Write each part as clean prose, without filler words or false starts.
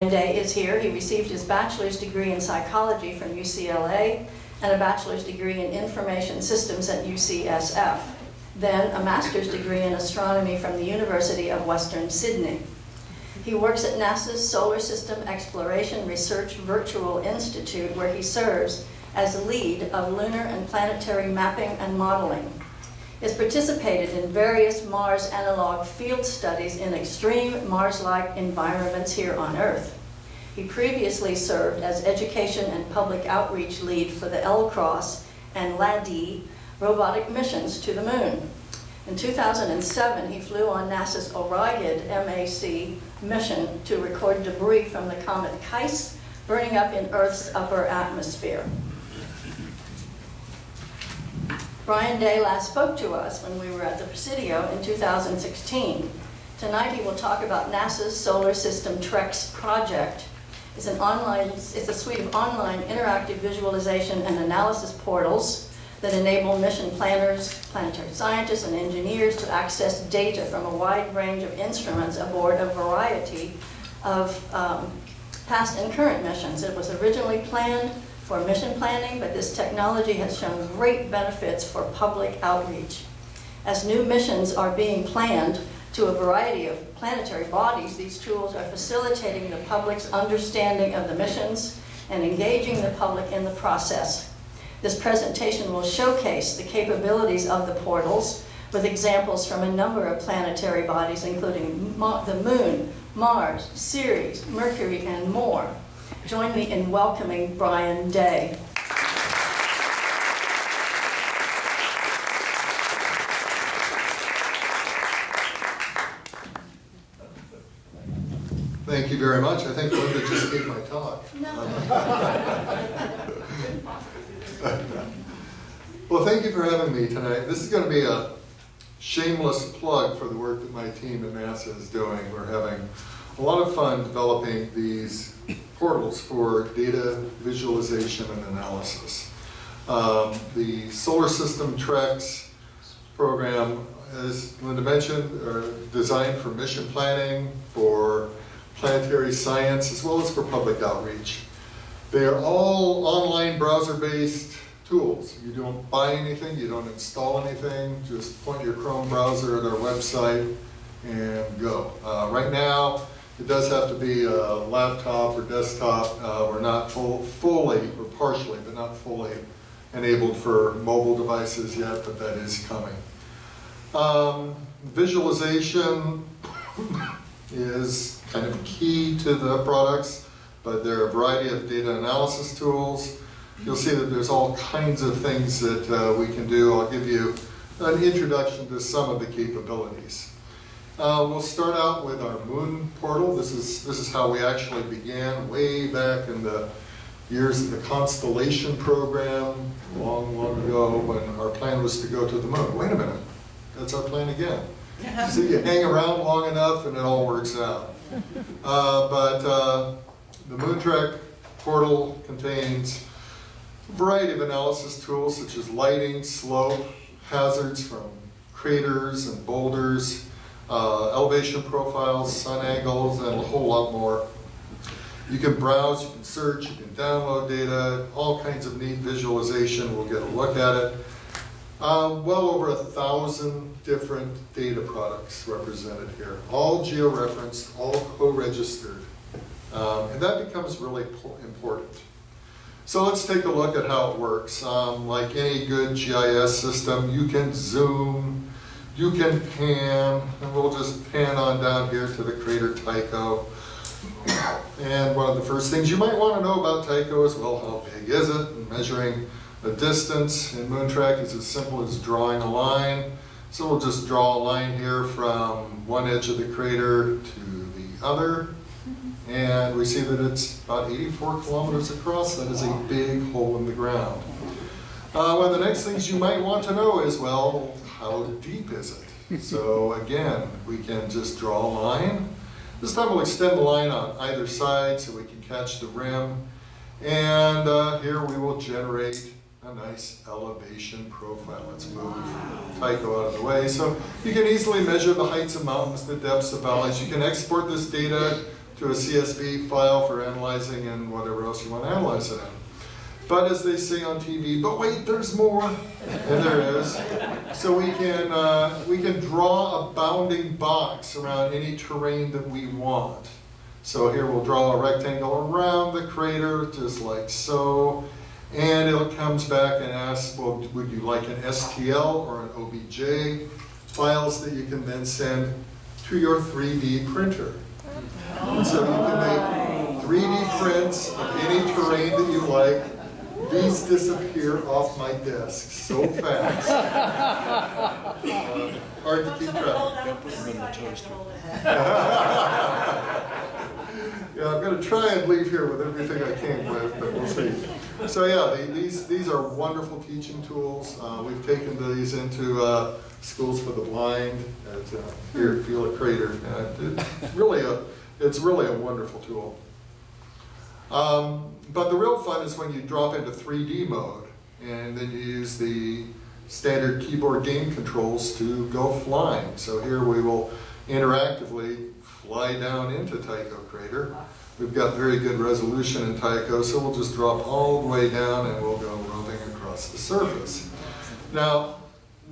Day is here. He received his bachelor's degree in psychology from UCLA and a bachelor's degree in information systems at UCSF, then a master's degree in astronomy from the University of Western Sydney. He works at NASA's Solar System Exploration Research Virtual Institute, where he serves as lead of lunar and planetary mapping and modeling. He has participated in various Mars analog field studies in extreme Mars-like environments here on Earth. He previously served as education and public outreach lead for the L-Cross and LADEE robotic missions to the Moon. In 2007, he flew on NASA's Orion MAC mission to record debris from the comet Kais burning up in Earth's upper atmosphere. Brian Day last spoke to us when we were at the Presidio in 2016. Tonight he will talk about NASA's Solar System TREX project. It's a suite of online interactive visualization and analysis portals that enable mission planners, planetary scientists, and engineers to access data from a wide range of instruments aboard a variety of past and current missions. It was originally planned for mission planning, but this technology has shown great benefits for public outreach. As new missions are being planned to a variety of planetary bodies, these tools are facilitating the public's understanding of the missions and engaging the public in the process. This presentation will showcase the capabilities of the portals with examples from a number of planetary bodies, including the Moon, Mars, Ceres, Mercury, and more. Join me in welcoming Brian Day. Thank you very much. I think Linda just gave my talk. No. Well, thank you for having me tonight. This is going to be a shameless plug for the work that my team at NASA is doing. We're having a lot of fun developing these portals for data visualization and analysis. The Solar System TREX program, as Linda mentioned, are designed for mission planning, for planetary science, as well as for public outreach. They are all online browser-based tools. You don't buy anything, you don't install anything, just point your Chrome browser at our website and go. Right now, it does have to be a laptop or desktop. We're not fully, or partially, but not fully enabled for mobile devices yet, but that is coming. Visualization is kind of key to the products, but there are a variety of data analysis tools. You'll see that there's all kinds of things that we can do. I'll give you an introduction to some of the capabilities. We'll start out with our Moon portal. This is how we actually began way back in the years of the Constellation program, long ago, when our plan was to go to the Moon. Wait a minute, that's our plan again. So you hang around long enough and it all works out. But the MoonTrek portal contains a variety of analysis tools such as lighting, slope, hazards from craters and boulders, elevation profiles, sun angles, and a whole lot more. You can browse, you can search, you can download data, all kinds of neat visualization. We'll get a look at it. Well over 1,000 different data products represented here, all geo-referenced, all co-registered. And that becomes really important. So let's take a look at how it works. Like any good GIS system, you can zoom, you can pan, and we'll just pan on down here to the crater Tycho. And one of the first things you might want to know about Tycho is, well, how big is it? And measuring a distance in MoonTrek is as simple as drawing a line. So we'll just draw a line here from one edge of the crater to the other. And we see that it's about 84 kilometers across. That is a big hole in the ground. One of the next things you might want to know is, well, how deep is it? So again, we can just draw a line. This time we'll extend the line on either side so we can catch the rim. And here we will generate a nice elevation profile. Let's move Tycho out of the way. So you can easily measure the heights of mountains, the depths of valleys. You can export this data to a CSV file for analyzing and whatever else you want to analyze it in. But as they say on TV, but wait, there's more, and there is. So we can draw a bounding box around any terrain that we want. So here we'll draw a rectangle around the crater, just like so. And it comes back and asks, well, would you like an STL or an OBJ? Files that you can then send to your 3D printer. And so you can make 3D prints of any terrain that you like. These disappear off my desk so fast. Hard to keep track. Yeah, I'm going to try and leave here with everything I came with, but we'll see. So yeah, these are wonderful teaching tools. We've taken these into schools for the blind here at Feel a Crater. And it's really a wonderful tool. But the real fun is when you drop into 3D mode and then you use the standard keyboard game controls to go flying. So here we will interactively fly down into Tycho Crater. We've got very good resolution in Tycho, so we'll just drop all the way down and we'll go roving across the surface. Now,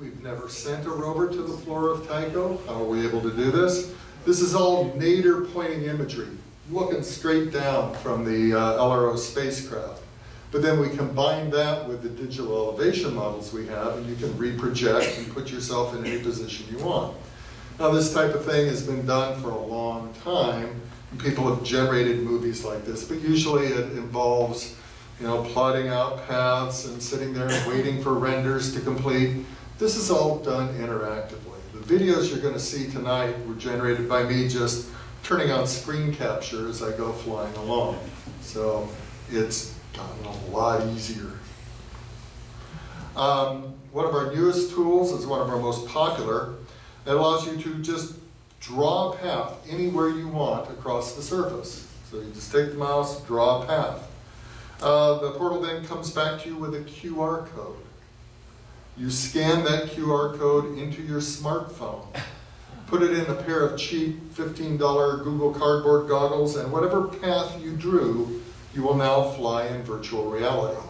we've never sent a rover to the floor of Tycho. How are we able to do this? This is all nadir pointing imagery, looking straight down from the LRO spacecraft. But then we combine that with the digital elevation models we have, and you can reproject and put yourself in any position you want. Now, this type of thing has been done for a long time. People have generated movies like this, but usually it involves, plotting out paths and sitting there and waiting for renders to complete. This is all done interactively. The videos you're going to see tonight were generated by me just turning on screen capture as I go flying along. So it's gotten a lot easier. One of our newest tools is one of our most popular. It allows you to just draw a path anywhere you want across the surface. So you just take the mouse, draw a path. The portal then comes back to you with a QR code. You scan that QR code into your smartphone, put it in a pair of cheap $15 Google Cardboard goggles, and whatever path you drew, you will now fly in virtual reality.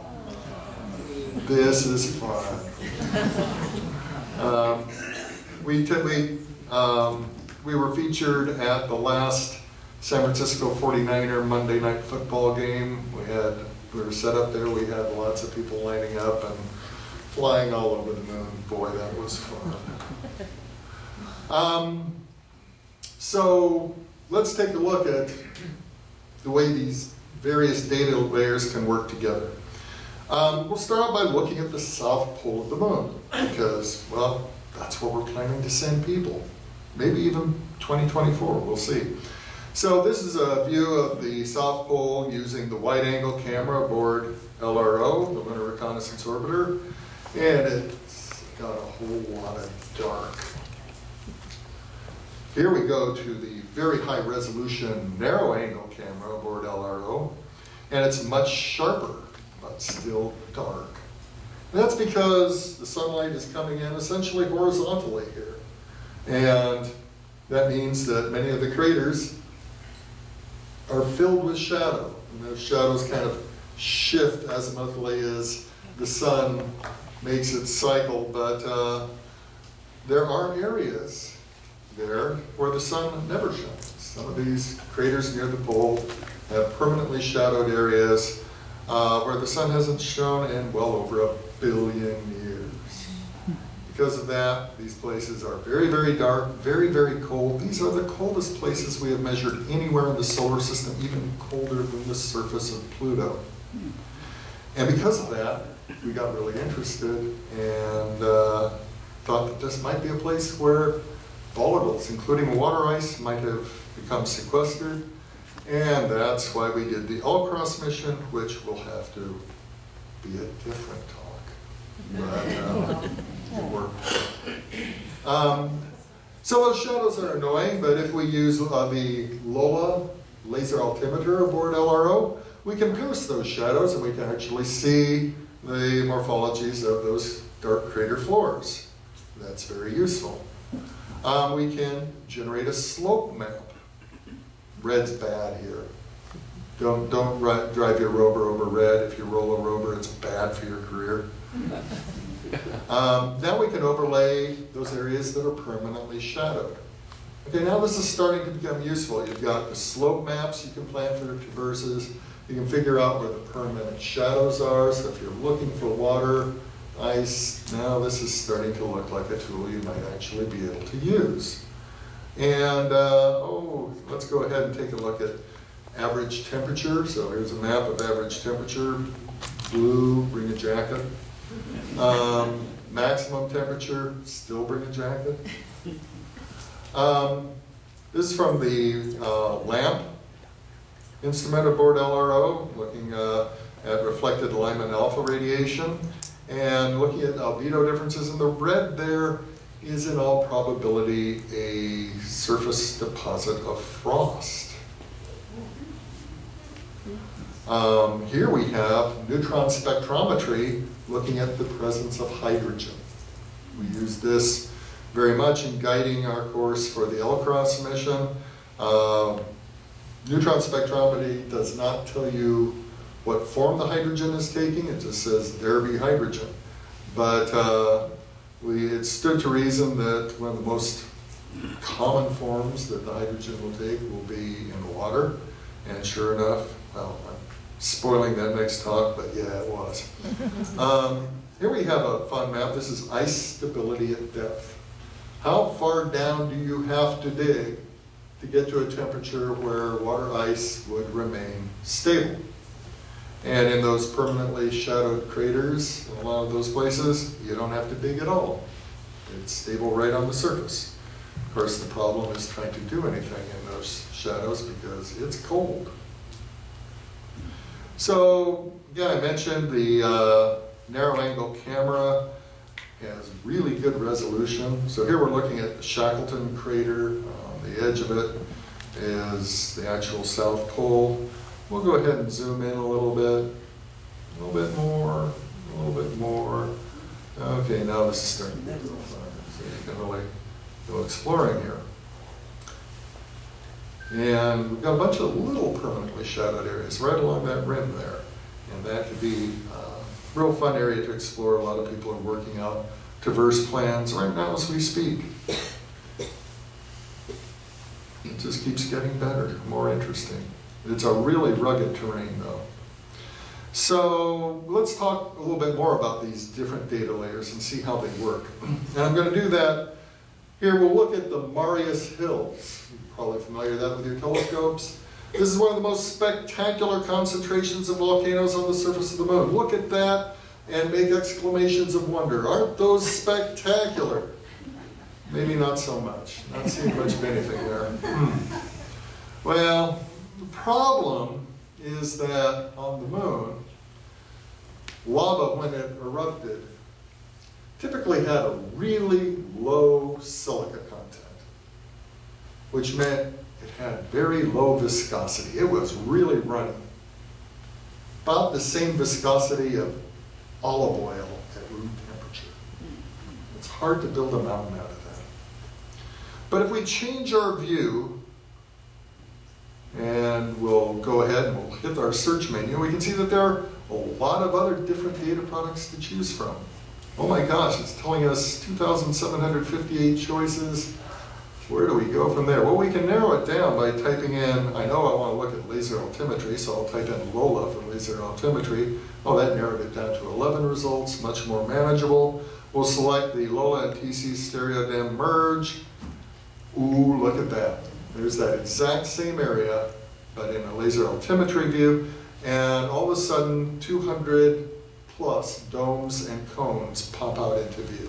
This is fun. We were featured at the last San Francisco 49er Monday Night Football game. We were set up there. We had lots of people lining up and flying all over the moon. Boy, that was fun. So let's take a look at the way these various data layers can work together. We'll start out by looking at the south pole of the moon because, well, that's where we're planning to send people. Maybe even 2024, we'll see. So this is a view of the South Pole using the wide-angle camera aboard LRO, the Lunar Reconnaissance Orbiter, and it's got a whole lot of dark. Here we go to the very high-resolution narrow-angle camera aboard LRO, and it's much sharper, but still dark. And that's because the sunlight is coming in essentially horizontally here. And that means that many of the craters are filled with shadow. And those shadows kind of shift azimuthally as the sun makes its cycle. But there are areas there where the sun never shines. Some of these craters near the pole have permanently shadowed areas where the sun hasn't shone in well over 1 billion years. Because of that, these places are very, very dark, very, very cold. These are the coldest places we have measured anywhere in the solar system, even colder than the surface of Pluto. And because of that, we got really interested and thought that this might be a place where volatiles, including water ice, might have become sequestered. And that's why we did the All-Cross mission, which will have to be a different talk. But it worked. So those shadows are annoying, but if we use the LOLA laser altimeter aboard LRO, we can pierce those shadows and we can actually see the morphologies of those dark crater floors. That's very useful. We can generate a slope map. red's bad here. Don't drive your rover over red. If you roll a rover, it's bad for your career. Now we can overlay those areas that are permanently shadowed. Okay, now this is starting to become useful. You've got the slope maps you can plan for the traverses. You can figure out where the permanent shadows are. So if you're looking for water, ice, now this is starting to look like a tool you might actually be able to use. And, let's go ahead and take a look at average temperature. So here's a map of average temperature. Blue, bring a jacket. Maximum temperature, still bring a jacket. This is from the LAMP instrument aboard LRO, looking at reflected Lyman alpha radiation and looking at albedo differences. And the red there is in all probability a surface deposit of frost. Here we have neutron spectrometry looking at the presence of hydrogen. We use this very much in guiding our course for the LCROSS mission. Neutron spectrometry does not tell you what form the hydrogen is taking, it just says there be hydrogen. But it stood to reason that one of the most common forms that the hydrogen will take will be in water. And sure enough, well, I'm spoiling that next talk, but yeah, it was. Here we have a fun map. This is ice stability at depth. How far down do you have to dig to get to a temperature where water ice would remain stable? And in those permanently shadowed craters, in a lot of those places, you don't have to dig at all. It's stable right on the surface. Of course, the problem is trying to do anything in those shadows because it's cold. So, yeah, I mentioned the narrow angle camera has really good resolution. So here we're looking at the Shackleton crater. On the edge of it is the actual South Pole. We'll go ahead and zoom in a little bit more, a little bit more. Okay, now this is starting to get a little fun. So you can really go exploring here. And we've got a bunch of little permanently shadowed areas right along that rim there. And that could be a real fun area to explore. A lot of people are working out traverse plans right now as we speak. It just keeps getting better, more interesting. It's a really rugged terrain though. So let's talk a little bit more about these different data layers and see how they work. And I'm going to do that. Here we'll look at the Marius Hills. You're probably familiar with that with your telescopes. This is one of the most spectacular concentrations of volcanoes on the surface of the moon. Look at that and make exclamations of wonder. Aren't those spectacular? Maybe not so much. Not seeing much of anything there. Well, the problem is that on the moon, lava, when it erupted, typically had a really low silica content, which meant it had very low viscosity. It was really runny. About the same viscosity of olive oil at room temperature. It's hard to build a mountain out of that. But if we change our view, and we'll go ahead and we'll hit our search menu, we can see that there are a lot of other different data products to choose from. Oh my gosh, it's telling us 2,758 choices. Where do we go from there? Well, we can narrow it down by typing in, I know I want to look at laser altimetry, so I'll type in LOLA for laser altimetry. Oh, that narrowed it down to 11 results, much more manageable. We'll select the LOLA and TC stereodem merge. Ooh, look at that. There's that exact same area, but in a laser altimetry view, and all of a sudden 200 plus domes and cones pop out into view.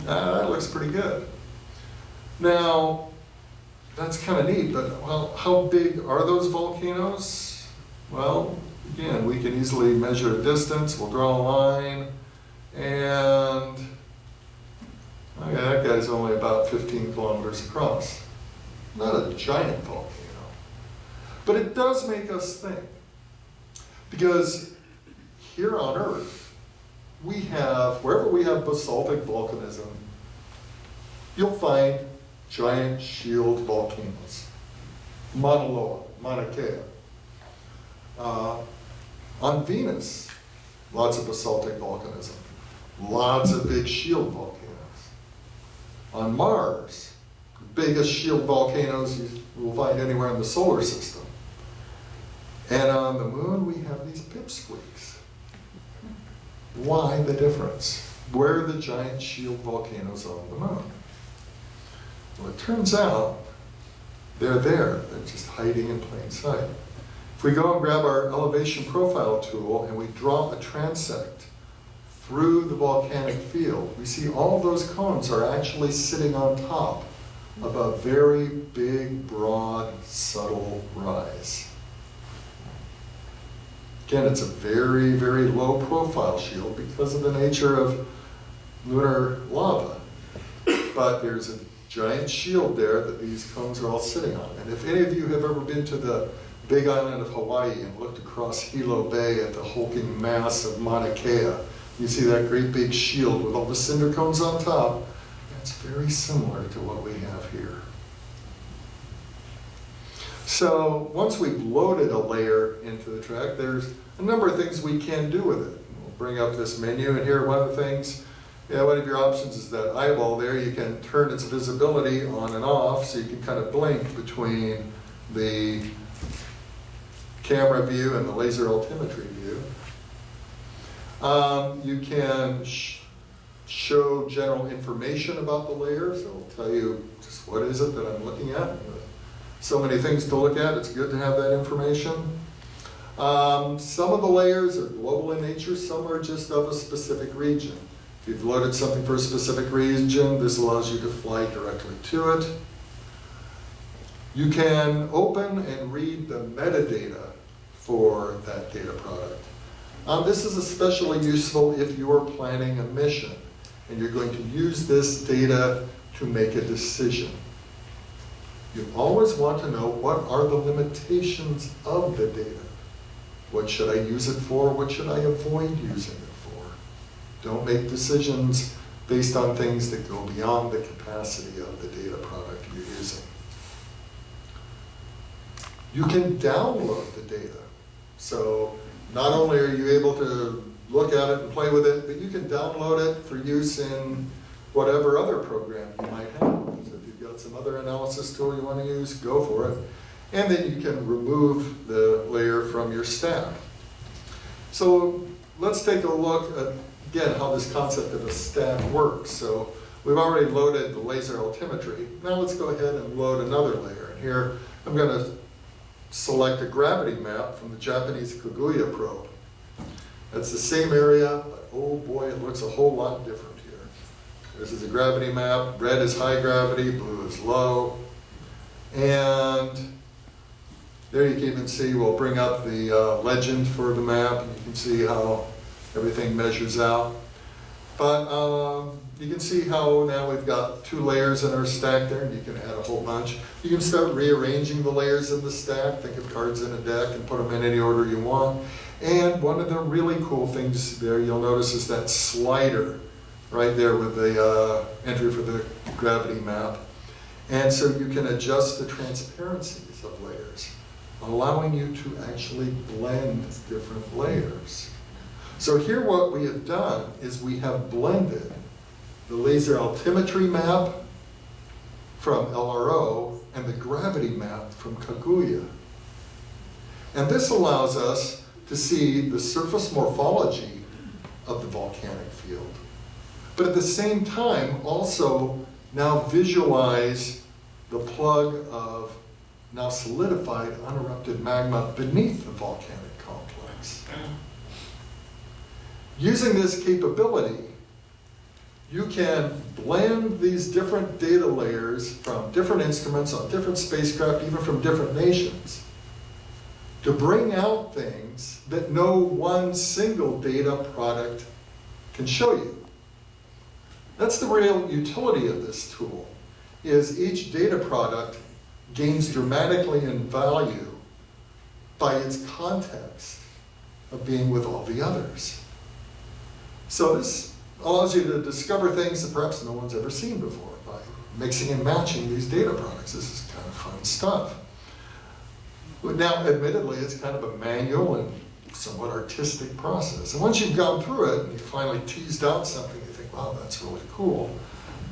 That looks pretty good. Now, that's kind of neat, but well, how big are those volcanoes? Well, again, we can easily measure the distance. We'll draw a line, and okay, that guy's only about 15 kilometers across. Not a giant volcano, but it does make us think, because here on Earth, we have, wherever we have basaltic volcanism, you'll find giant shield volcanoes. Mauna Kea. On Venus, lots of basaltic volcanism, lots of big shield volcanoes. On Mars, the biggest shield volcanoes you will find anywhere in the solar system. And on the moon, we have these pipsqueaks. Why the difference? Where are the giant shield volcanoes on the moon? Well, it turns out they're there. They're just hiding in plain sight. If we go and grab our elevation profile tool and we draw a transect through the volcanic field, we see all those cones are actually sitting on top of a very big, broad, subtle rise. Again, it's a very, very low profile shield because of the nature of lunar lava. But there's a giant shield there that these cones are all sitting on. And if any of you have ever been to the big island of Hawaii and looked across Hilo Bay at the hulking mass of Mauna Kea, you see that great big shield with all the cinder cones on top. That's very similar to what we have here. So once we've loaded a layer into the track, there's a number of things we can do with it. We'll bring up this menu, and here one of the things, one of your options is that eyeball there. You can turn its visibility on and off, so you can kind of blink between the camera view and the laser altimetry view. You can show general information about the layer, so it'll tell you just what is it that I'm looking at. So many things to look at, it's good to have that information. Some of the layers are global in nature, some are just of a specific region. If you've loaded something for a specific region, this allows you to fly directly to it. You can open and read the metadata for that data product. This is especially useful if you are planning a mission and you're going to use this data to make a decision. You always want to know what are the limitations of the data. What should I use it for? What should I avoid using it for? Don't make decisions based on things that go beyond the capacity of the data product you're using. You can download the data. So not only are you able to look at it and play with it, but you can download it for use in whatever other program you might have. So if you've got some other analysis tool you want to use, go for it. And then you can remove the layer from your stack. So let's take a look at, again, how this concept of a stack works. So we've already loaded the laser altimetry. Now let's go ahead and load another layer. And here I'm going to select a gravity map from the Japanese Kaguya probe. That's the same area, but oh boy, it looks a whole lot different here. This is a gravity map. Red is high gravity, blue is low. And there you can even see, we'll bring up the legend for the map, and you can see how everything measures out. But you can see how now we've got 2 layers in our stack there, and you can add a whole bunch. You can start rearranging the layers in the stack, think of cards in a deck, and put them in any order you want. And one of the really cool things there you'll notice is that slider right there with the entry for the gravity map. And so you can adjust the transparencies of layers, allowing you to actually blend different layers. So here what we have done is we have blended the laser altimetry map from LRO and the gravity map from Kaguya. And this allows us to see the surface morphology of the volcanic field, but at the same time also now visualize the plug of now solidified unerupted magma beneath the volcanic complex. Using this capability, you can blend these different data layers from different instruments on different spacecraft, even from different nations, to bring out things that no one single data product can show you. That's the real utility of this tool, is each data product gains dramatically in value by its context of being with all the others. So this allows you to discover things that perhaps no one's ever seen before by mixing and matching these data products. This is kind of fun stuff. Now, admittedly, it's kind of a manual and somewhat artistic process. And once you've gone through it and you finally teased out something, you think, wow, that's really cool.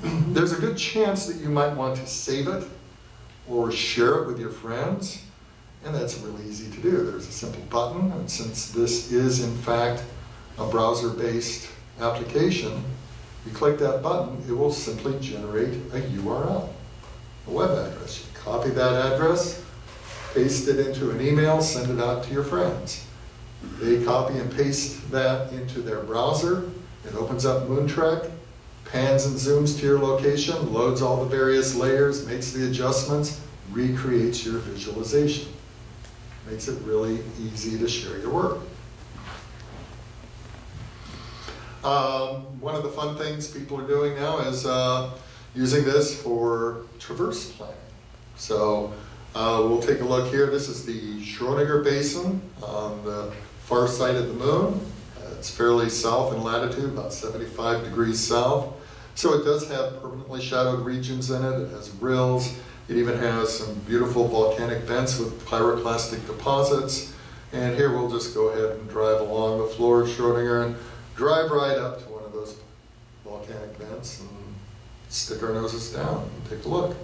There's a good chance that you might want to save it or share it with your friends. And that's really easy to do. There's a simple button, and since this is in fact a browser-based application, you click that button, it will simply generate a URL, a web address. You copy that address, paste it into an email, send it out to your friends. They copy and paste that into their browser. It opens up Moontrek, pans and zooms to your location, loads all the various layers, makes the adjustments, recreates your visualization. Makes it really easy to share your work. One of the fun things people are doing now is using this for traverse planning. So we'll take a look here. This is the Schrodinger Basin on the far side of the moon. It's fairly south in latitude, about 75 degrees south. So it does have permanently shadowed regions in it. It has rills. It even has some beautiful volcanic vents with pyroclastic deposits. And here we'll just go ahead and drive along the floor of Schrodinger and drive right up to one of those volcanic vents and stick our noses down and take a look.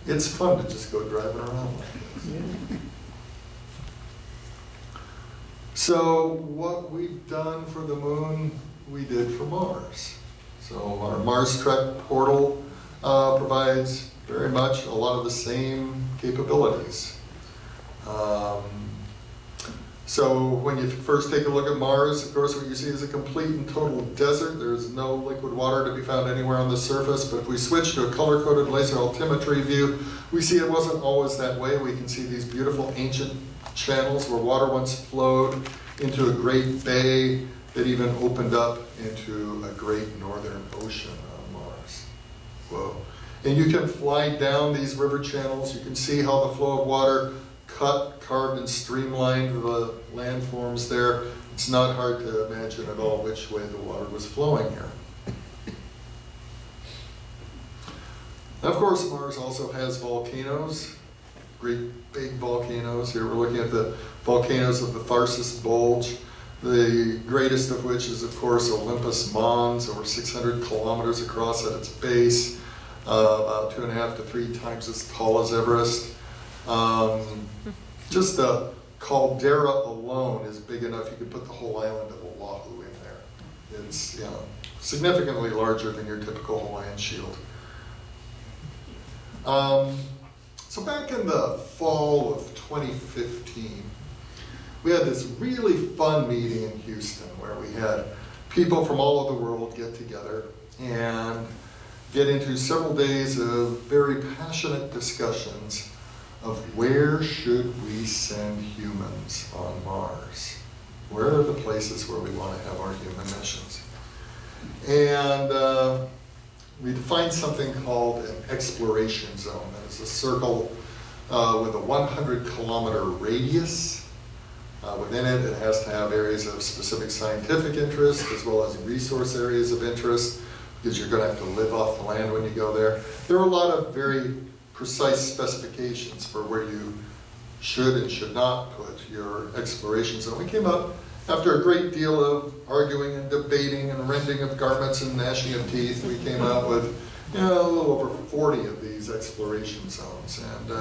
It's fun to just go driving around like this. So what we've done for the moon, we did for Mars. So our Mars Trek portal provides very much a lot of the same capabilities. So when you first take a look at Mars, of course, what you see is a complete and total desert. There's no liquid water to be found anywhere on the surface, but if we switch to a color-coded laser altimetry view, we see it wasn't always that way. We can see these beautiful ancient channels where water once flowed into a great bay that even opened up into a great northern ocean on Mars. Whoa. And you can fly down these river channels. You can see how the flow of water cut, carved, and streamlined the landforms there. It's not hard to imagine at all which way the water was flowing here. Of course, Mars also has volcanoes, great big volcanoes. Here we're looking at the volcanoes of the Tharsis Bulge, the greatest of which is, of course, Olympus Mons, over 600 kilometers across at its base, about 2.5 to 3 times as tall as Everest. Just the caldera alone is big enough you could put the whole island of Oahu in there. It's, you know, significantly larger than your typical Hawaiian shield. So back in the fall of 2015, we had this really fun meeting in Houston where we had people from all over the world get together and get into several days of very passionate discussions of where should we send humans on Mars? Where are the places where we want to have our human missions? And we defined something called an exploration zone. That is a circle with a 100-kilometer radius. Within it, it has to have areas of specific scientific interest as well as resource areas of interest, because you're going to have to live off the land when you go there. There are a lot of very precise specifications for where you should and should not put your exploration zone. We came up after a great deal of arguing and debating and rending of garments and gnashing of teeth. We came out with, you know, a little over 40 of these exploration zones, and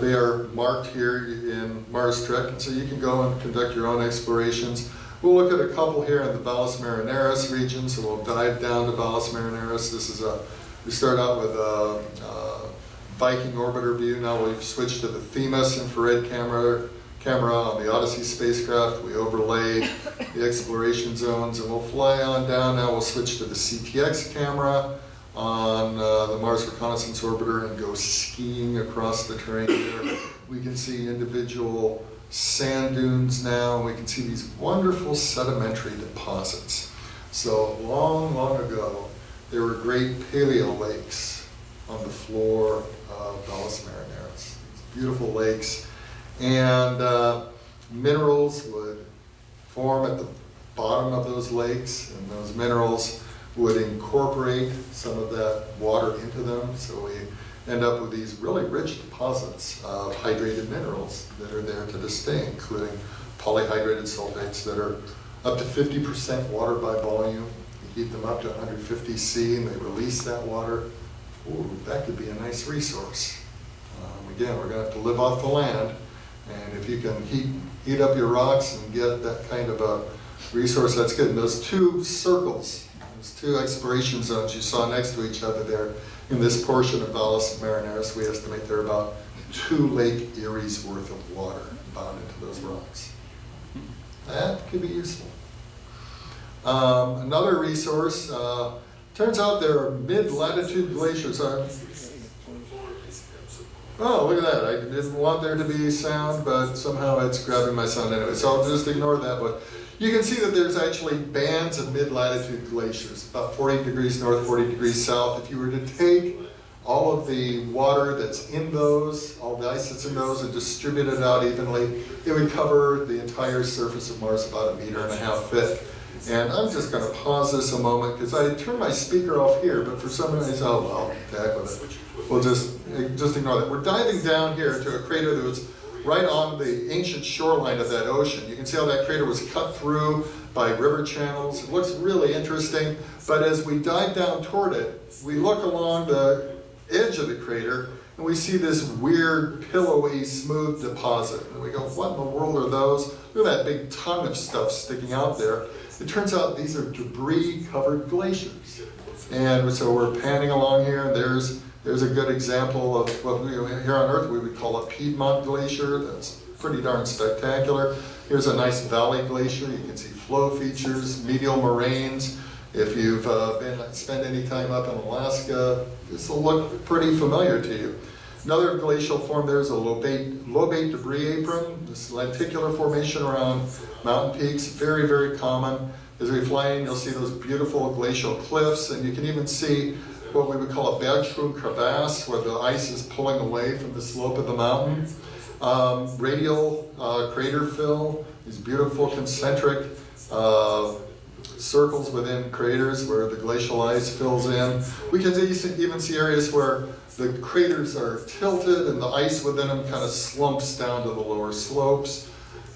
they are marked here in Mars Trek, and so you can go and conduct your own explorations. We'll look at a couple here in the Valles Marineris region, so we'll dive down to Valles Marineris. This is we start out with a Viking orbiter view. Now we've switched to the Themis infrared camera on the Odyssey spacecraft. We overlay the exploration zones, and we'll fly on down. Now we'll switch to the CTX camera on the Mars Reconnaissance Orbiter and go skiing across the terrain there. We can see individual sand dunes now, and we can see these wonderful sedimentary deposits. So long, long ago, there were great paleo lakes on the floor of Valles Marineris. These beautiful lakes, and minerals would form at the bottom of those lakes, and those minerals would incorporate some of that water into them. So we end up with these really rich deposits of hydrated minerals that are there to this day, including polyhydrated sulfates that are up to 50% water by volume. You heat them up to 150 C and they release that water. Ooh, that could be a nice resource. Again, we're going to have to live off the land, and if you can heat up your rocks and get that kind of a resource, that's good. And those two circles, those two exploration zones you saw next to each other there in this portion of Valles Marineris, we estimate there are about 2 Lake Erie's worth of water bound into those rocks. That could be useful. Another resource, turns out there are mid-latitude glaciers. Oh, look at that. I didn't want there to be sound, but somehow it's grabbing my sound anyway, so I'll just ignore that. But you can see that there's actually bands of mid-latitude glaciers, about 40 degrees north, 40 degrees south. If you were to take all of the water that's in those, all the ice that's in those, and distribute it out evenly, it would cover the entire surface of Mars about 1.5 meters thick. And I'm just going to pause this a moment because I turned my speaker off here, but for some reason, oh well, heck with it. We'll just ignore that. We're diving down here to a crater that was right on the ancient shoreline of that ocean. You can see how that crater was cut through by river channels. It looks really interesting, but as we dive down toward it, we look along the edge of the crater and we see this weird, pillowy, smooth deposit. And we go, what in the world are those? Look at that big tongue of stuff sticking out there. It turns out these are debris-covered glaciers. And so we're panning along here, and there's a good example of what here on Earth we would call a Piedmont Glacier. That's pretty darn spectacular. Here's a nice valley glacier. You can see flow features, medial moraines. If you've spent any time up in Alaska, this will look pretty familiar to you. Another glacial form there is a lobate debris apron, this lenticular formation around mountain peaks, very, very common. As we fly in, you'll see those beautiful glacial cliffs, and you can even see what we would call a Bergschwung crevasse, where the ice is pulling away from the slope of the mountain. Radial crater fill, these beautiful concentric circles within craters where the glacial ice fills in. We can even see areas where the craters are tilted and the ice within them kind of slumps down to the lower slopes.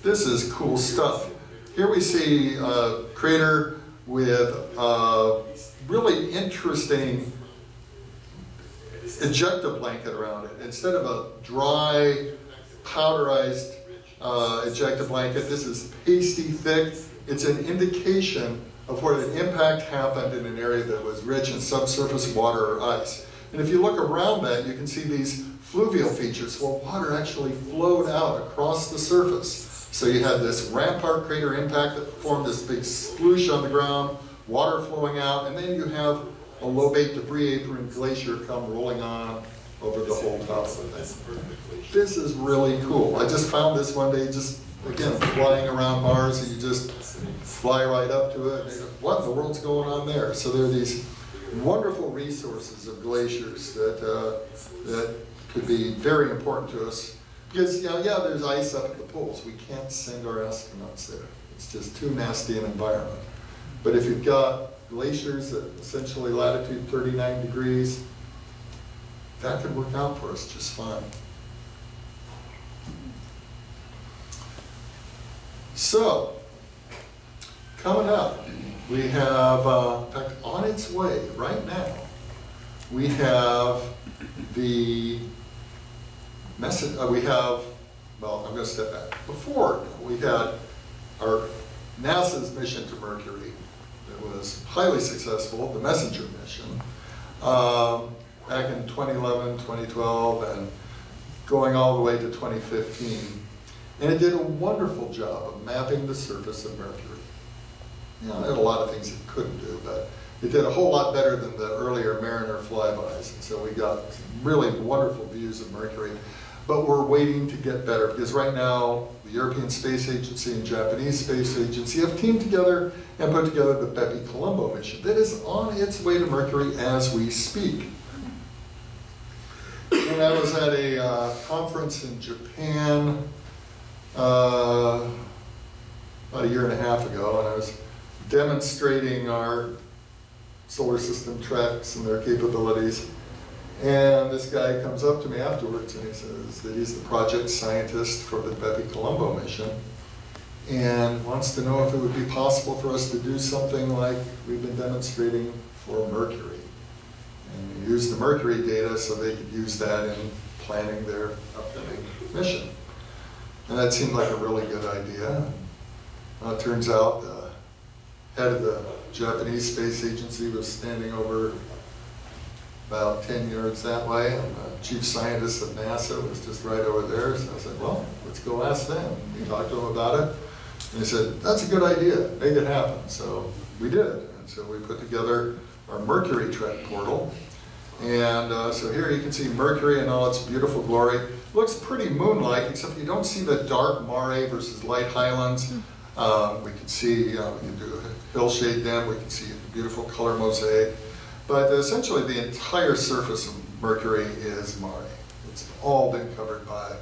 This is cool stuff. Here we see a crater with a really interesting ejecta blanket around it. Instead of a dry, powderized ejecta blanket, this is pasty thick. It's an indication of where an impact happened in an area that was rich in subsurface water or ice. And if you look around that, you can see these fluvial features where water actually flowed out across the surface. So you had this rampart crater impact that formed this big sploosh on the ground, water flowing out, and then you have a lobate debris apron glacier come rolling on over the whole top of the thing. This is really cool. I just found this one day, just again flying around Mars, and you just fly right up to it. And you go, what in the world's going on there? So there are these wonderful resources of glaciers that could be very important to us. Because, yeah, there's ice up at the poles. We can't send our astronauts there. It's just too nasty an environment. But if you've got glaciers at essentially latitude 39 degrees, that could work out for us just fine. So, coming up, we have, in fact, on its way right now, we have the message, I'm going to step back. Before, we had our NASA's mission to Mercury that was highly successful, the Messenger mission, back in 2011, 2012, and going all the way to 2015. And it did a wonderful job of mapping the surface of Mercury. You know, it had a lot of things it couldn't do, but it did a whole lot better than the earlier Mariner flybys. And so we got some really wonderful views of Mercury. But we're waiting to get better, because right now, the European Space Agency and Japanese Space Agency have teamed together and put together the Bepi-Colombo mission that is on its way to Mercury as we speak. And I was at a conference in Japan about a year and a half ago, and I was demonstrating our solar system tracks and their capabilities. And this guy comes up to me afterwards and he says that he's the project scientist for the Bepi Colombo mission and wants to know if it would be possible for us to do something like we've been demonstrating for Mercury. And use the Mercury data so they could use that in planning their upcoming mission. And that seemed like a really good idea. It turns out the head of the Japanese Space Agency was standing over about 10 yards that way, and the chief scientist of NASA was just right over there. So I said, well, let's go ask them. And we talked to them about it. And they said, that's a good idea, make it happen. So we did. And so we put together our Mercury Trek portal. And so here you can see Mercury in all its beautiful glory. Looks pretty moon-like, except you don't see the dark mare versus light highlands. We can see, we can do a hill shade dam, we can see the beautiful color mosaic. But essentially the entire surface of Mercury is mare. It's all been covered by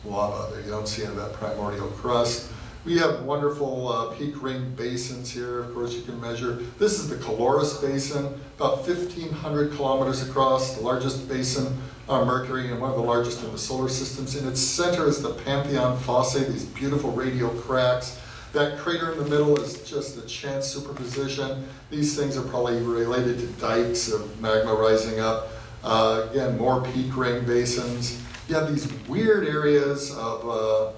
lava. There you don't see any of that primordial crust. We have wonderful peak ring basins here, of course you can measure. This is the Osiris Basin, about 1,500 kilometers across, the largest basin on Mercury and one of the largest in the solar systems. In its center is the Pantheon Fossae, these beautiful radial cracks. That crater in the middle is just a chance superposition. These things are probably related to dikes of magma rising up. Again, more peak ring basins. You have these weird areas of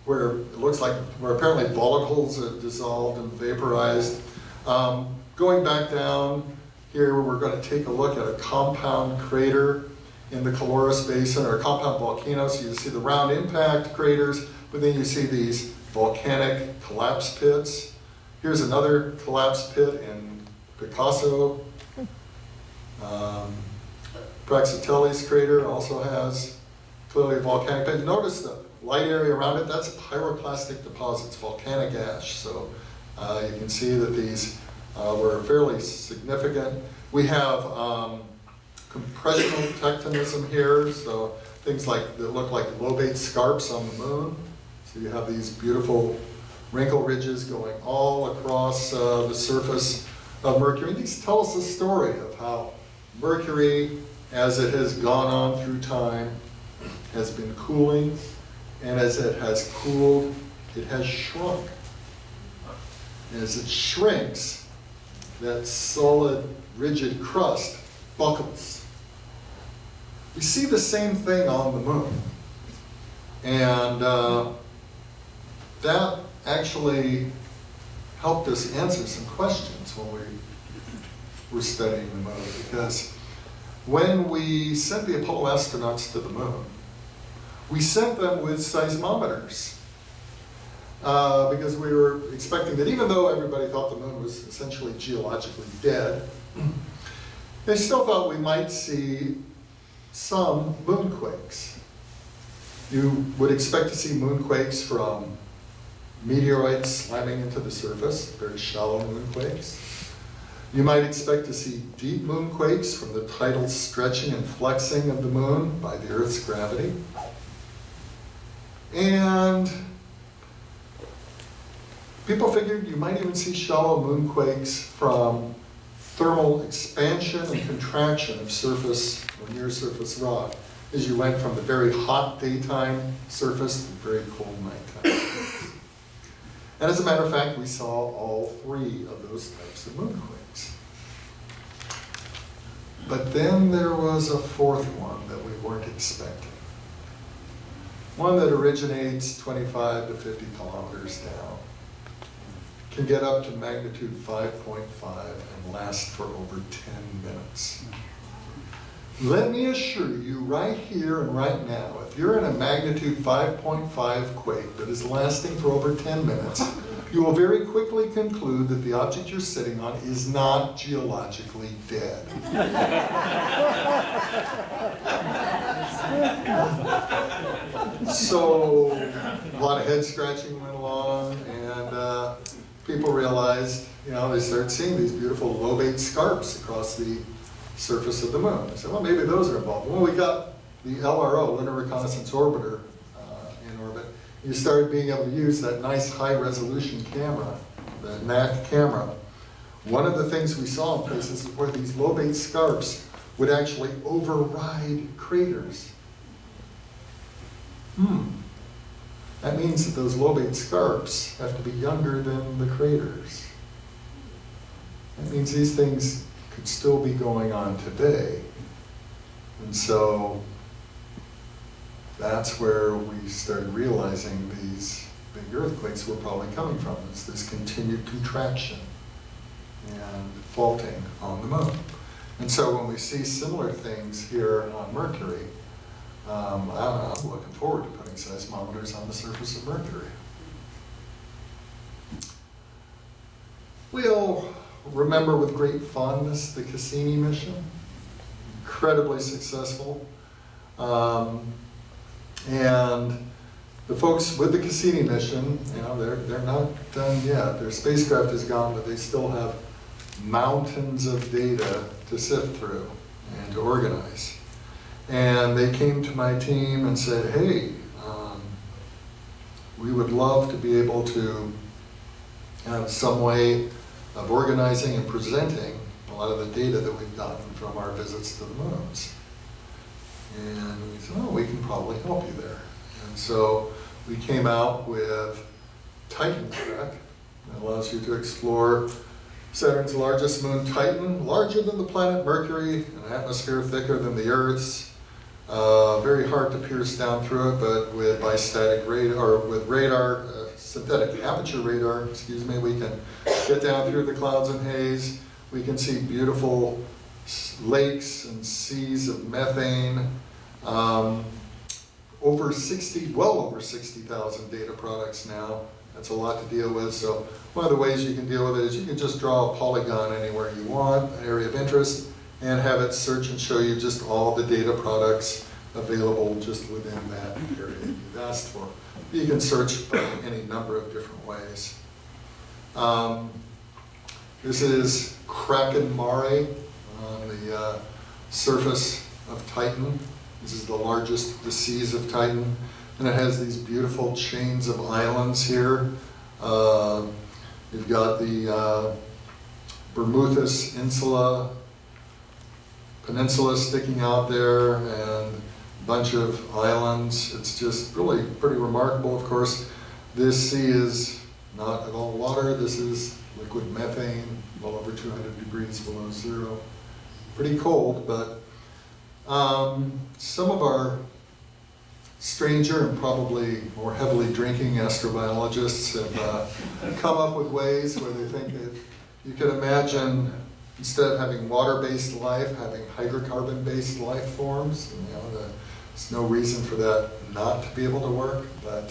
where it looks like where apparently volatiles have dissolved and vaporized. Going back down here, we're going to take a look at a compound crater in the Osiris Basin, or a compound volcano. So you see the round impact craters, but then you see these volcanic collapse pits. Here's another collapse pit in Picasso. Praxiteles crater also has clearly a volcanic pit. Notice the light area around it, that's pyroclastic deposits, volcanic ash. So you can see that these were fairly significant. We have compressional tectonism here, so things like that look like lobate scarps on the moon. So you have these beautiful wrinkle ridges going all across the surface of Mercury. These tell us the story of how Mercury, as it has gone on through time, has been cooling, and as it has cooled, it has shrunk. And as it shrinks, that solid, rigid crust buckles. We see the same thing on the moon. And that actually helped us answer some questions when we were studying the moon, because when we sent the Apollo astronauts to the moon, we sent them with seismometers because we were expecting that even though everybody thought the moon was essentially geologically dead, they still thought we might see some moonquakes. You would expect to see moonquakes from meteoroids slamming into the surface, very shallow moonquakes. You might expect to see deep moonquakes from the tidal stretching and flexing of the moon by the Earth's gravity. And people figured you might even see shallow moonquakes from thermal expansion and contraction of surface or near surface rock as you went from the very hot daytime surface to the very cold nighttime surface. And as a matter of fact, we saw all three of those types of moonquakes. But then there was a fourth one that we weren't expecting. One that originates 25 to 50 kilometers down, can get up to magnitude 5.5 and last for over 10 minutes. Let me assure you right here and right now, if you're in a magnitude 5.5 quake that is lasting for over 10 minutes, you will very quickly conclude that the object you're sitting on is not geologically dead. So a lot of head scratching went along, and people realized, they started seeing these beautiful lobate scarps across the surface of the moon. They said, well, maybe those are involved. Well, we got the LRO, Lunar Reconnaissance Orbiter, in orbit. You started being able to use that nice high-resolution camera, the NAC camera. One of the things we saw in places were these lobate scarps would actually override craters. That means that those lobate scarps have to be younger than the craters. That means these things could still be going on today. And so that's where we started realizing these big earthquakes were probably coming from, is this continued contraction and faulting on the moon. And so when we see similar things here on Mercury, I'm looking forward to putting seismometers on the surface of Mercury. We'll remember with great fondness the Cassini mission, incredibly successful. And the folks with the Cassini mission, you know, they're not done yet. Their spacecraft is gone, but they still have mountains of data to sift through and to organize. And they came to my team and said, hey, we would love to be able to have some way of organizing and presenting a lot of the data that we've gotten from our visits to the moons. And we said, oh, we can probably help you there. And so we came out with Titan Trek that allows you to explore Saturn's largest moon, Titan, larger than the planet Mercury, an atmosphere thicker than the Earth's. Very hard to pierce down through it, but with bistatic radar, or with radar, synthetic aperture radar, excuse me, we can get down through the clouds and haze. We can see beautiful lakes and seas of methane. Well over 60,000 data products now. That's a lot to deal with. So one of the ways you can deal with it is you can just draw a polygon anywhere you want, an area of interest, and have it search and show you just all the data products available just within that area that you've asked for. You can search by any number of different ways. This is Kraken Mare on the surface of Titan. This is the largest of the seas of Titan. And it has these beautiful chains of islands here. You've got the Bermuthus Peninsula sticking out there, and a bunch of islands. It's just really pretty remarkable. Of course, this sea is not at all water. This is liquid methane, well over 200 degrees below zero. Pretty cold, but some of our stranger and probably more heavily drinking astrobiologists have come up with ways where they think that you could imagine, instead of having water-based life, having hydrocarbon-based life forms. And, you know, there's no reason for that not to be able to work, but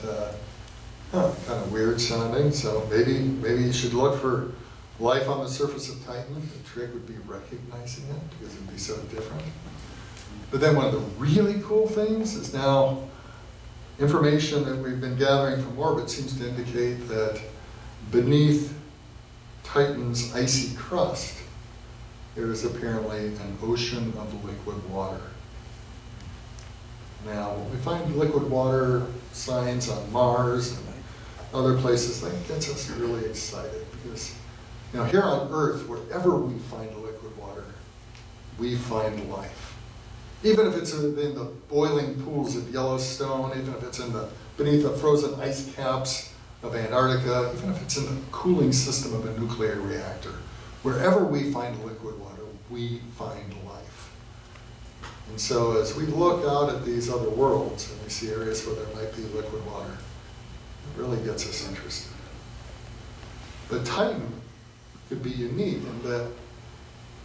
kind of weird sounding. So maybe you should look for life on the surface of Titan. The trick would be recognizing it because it would be so different. But then one of the really cool things is now information that we've been gathering from orbit seems to indicate that beneath Titan's icy crust, there is apparently an ocean of liquid water. Now, when we find liquid water signs on Mars and other places, that gets us really excited because, you know, here on Earth, wherever we find liquid water, we find life. Even if it's in the boiling pools of Yellowstone, even if it's beneath the frozen ice caps of Antarctica, even if it's in the cooling system of a nuclear reactor, wherever we find liquid water, we find life. And so as we look out at these other worlds and we see areas where there might be liquid water, it really gets us interested. But Titan could be unique in that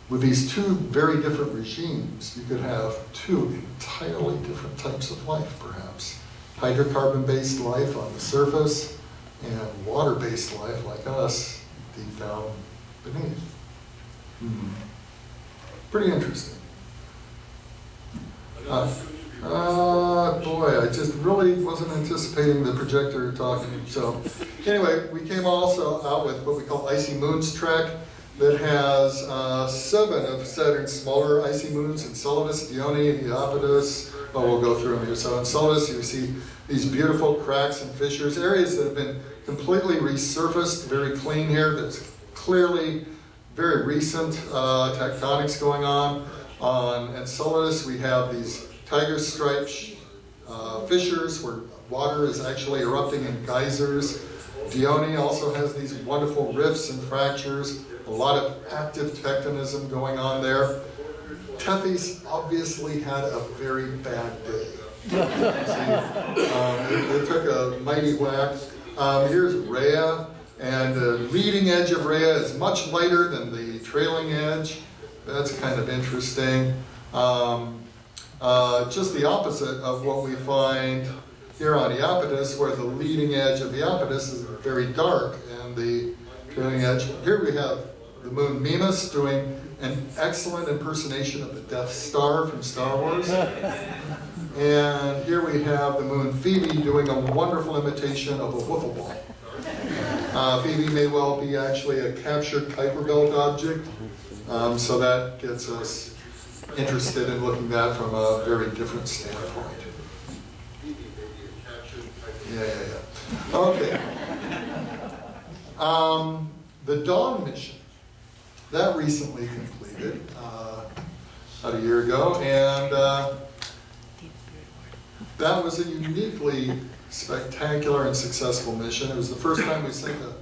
with these two very different regimes, you could have two entirely different types of life, perhaps. Hydrocarbon-based life on the surface, and water-based life like us deep down beneath. Pretty interesting. Boy, I just really wasn't anticipating the projector talking. So anyway, we came also out with what we call Icy Moons Trek that has 7 of Saturn's smaller icy moons: Enceladus, Dione, Iapetus. Well, we'll go through them here. So Enceladus, you see these beautiful cracks and fissures, areas that have been completely resurfaced, very clean here. There's clearly very recent tectonics going on. On Enceladus, we have these tiger stripe fissures where water is actually erupting in geysers. Dione also has these wonderful rifts and fractures, a lot of active tectonism going on there. Tethys obviously had a very bad day. It took a mighty whack. Here's Rhea, and the leading edge of Rhea is much lighter than the trailing edge. That's kind of interesting. Just the opposite of what we find here on Iapetus, where the leading edge of Iapetus is very dark, and the trailing edge. Here we have the moon Mimas doing an excellent impersonation of the Death Star from Star Wars. And here we have the moon Phoebe doing a wonderful imitation of a wiffle ball. Phoebe may well be actually a captured Kuiper Belt object, so that gets us interested in looking at that from a very different standpoint. Yeah. Okay. The Dawn mission, that recently completed about a year ago, and that was a uniquely spectacular and successful mission. It was the first time we sent a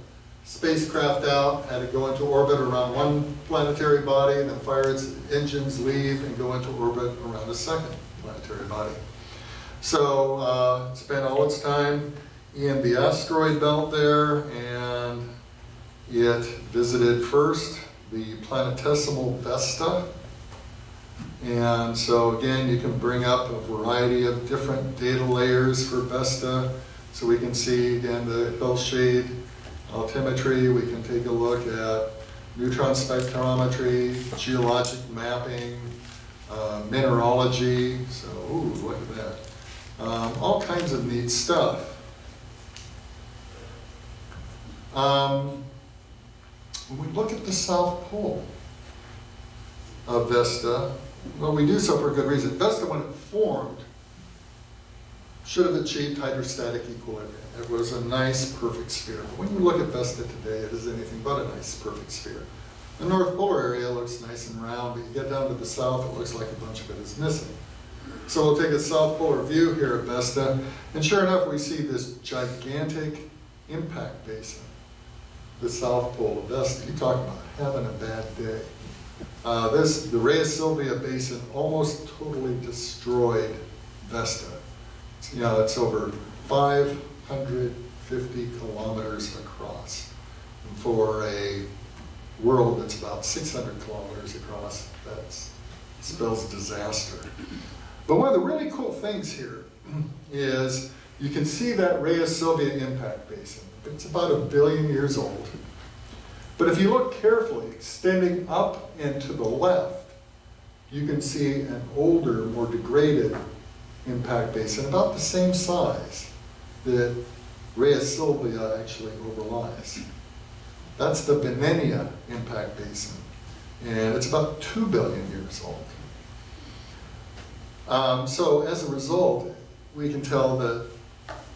spacecraft out, had to go into orbit around one planetary body, then fire its engines, leave, and go into orbit around a second planetary body. So spent all its time in the asteroid belt there, and it visited first the Planetesimals Vesta. And so again, you can bring up a variety of different data layers for Vesta. So we can see again the Hillshade altimetry. We can take a look at neutron spectrometry, geologic mapping, mineralogy. So, ooh, look at that. All kinds of neat stuff. When we look at the South Pole of Vesta, well, we do so for a good reason. Vesta, when it formed, should have achieved hydrostatic equilibrium. It was a nice, perfect sphere. But when you look at Vesta today, it is anything but a nice, perfect sphere. The North Polar area looks nice and round, but you get down to the south, it looks like a bunch of it is missing. So we'll take a South Polar view here at Vesta, and sure enough, we see this gigantic impact basin, the South Pole of Vesta. You talk about having a bad day. The Rheasilvia Basin almost totally destroyed Vesta. It's over 550 kilometers across. And for a world that's about 600 kilometers across, that spells disaster. But one of the really cool things here is you can see that Rheasilvia impact basin. It's about 1 billion years old. But if you look carefully, extending up and to the left, you can see an older, more degraded impact basin, about the same size that Rheasilvia actually overlies. That's the Benenia impact basin, and it's about 2 billion years old. So as a result, we can tell that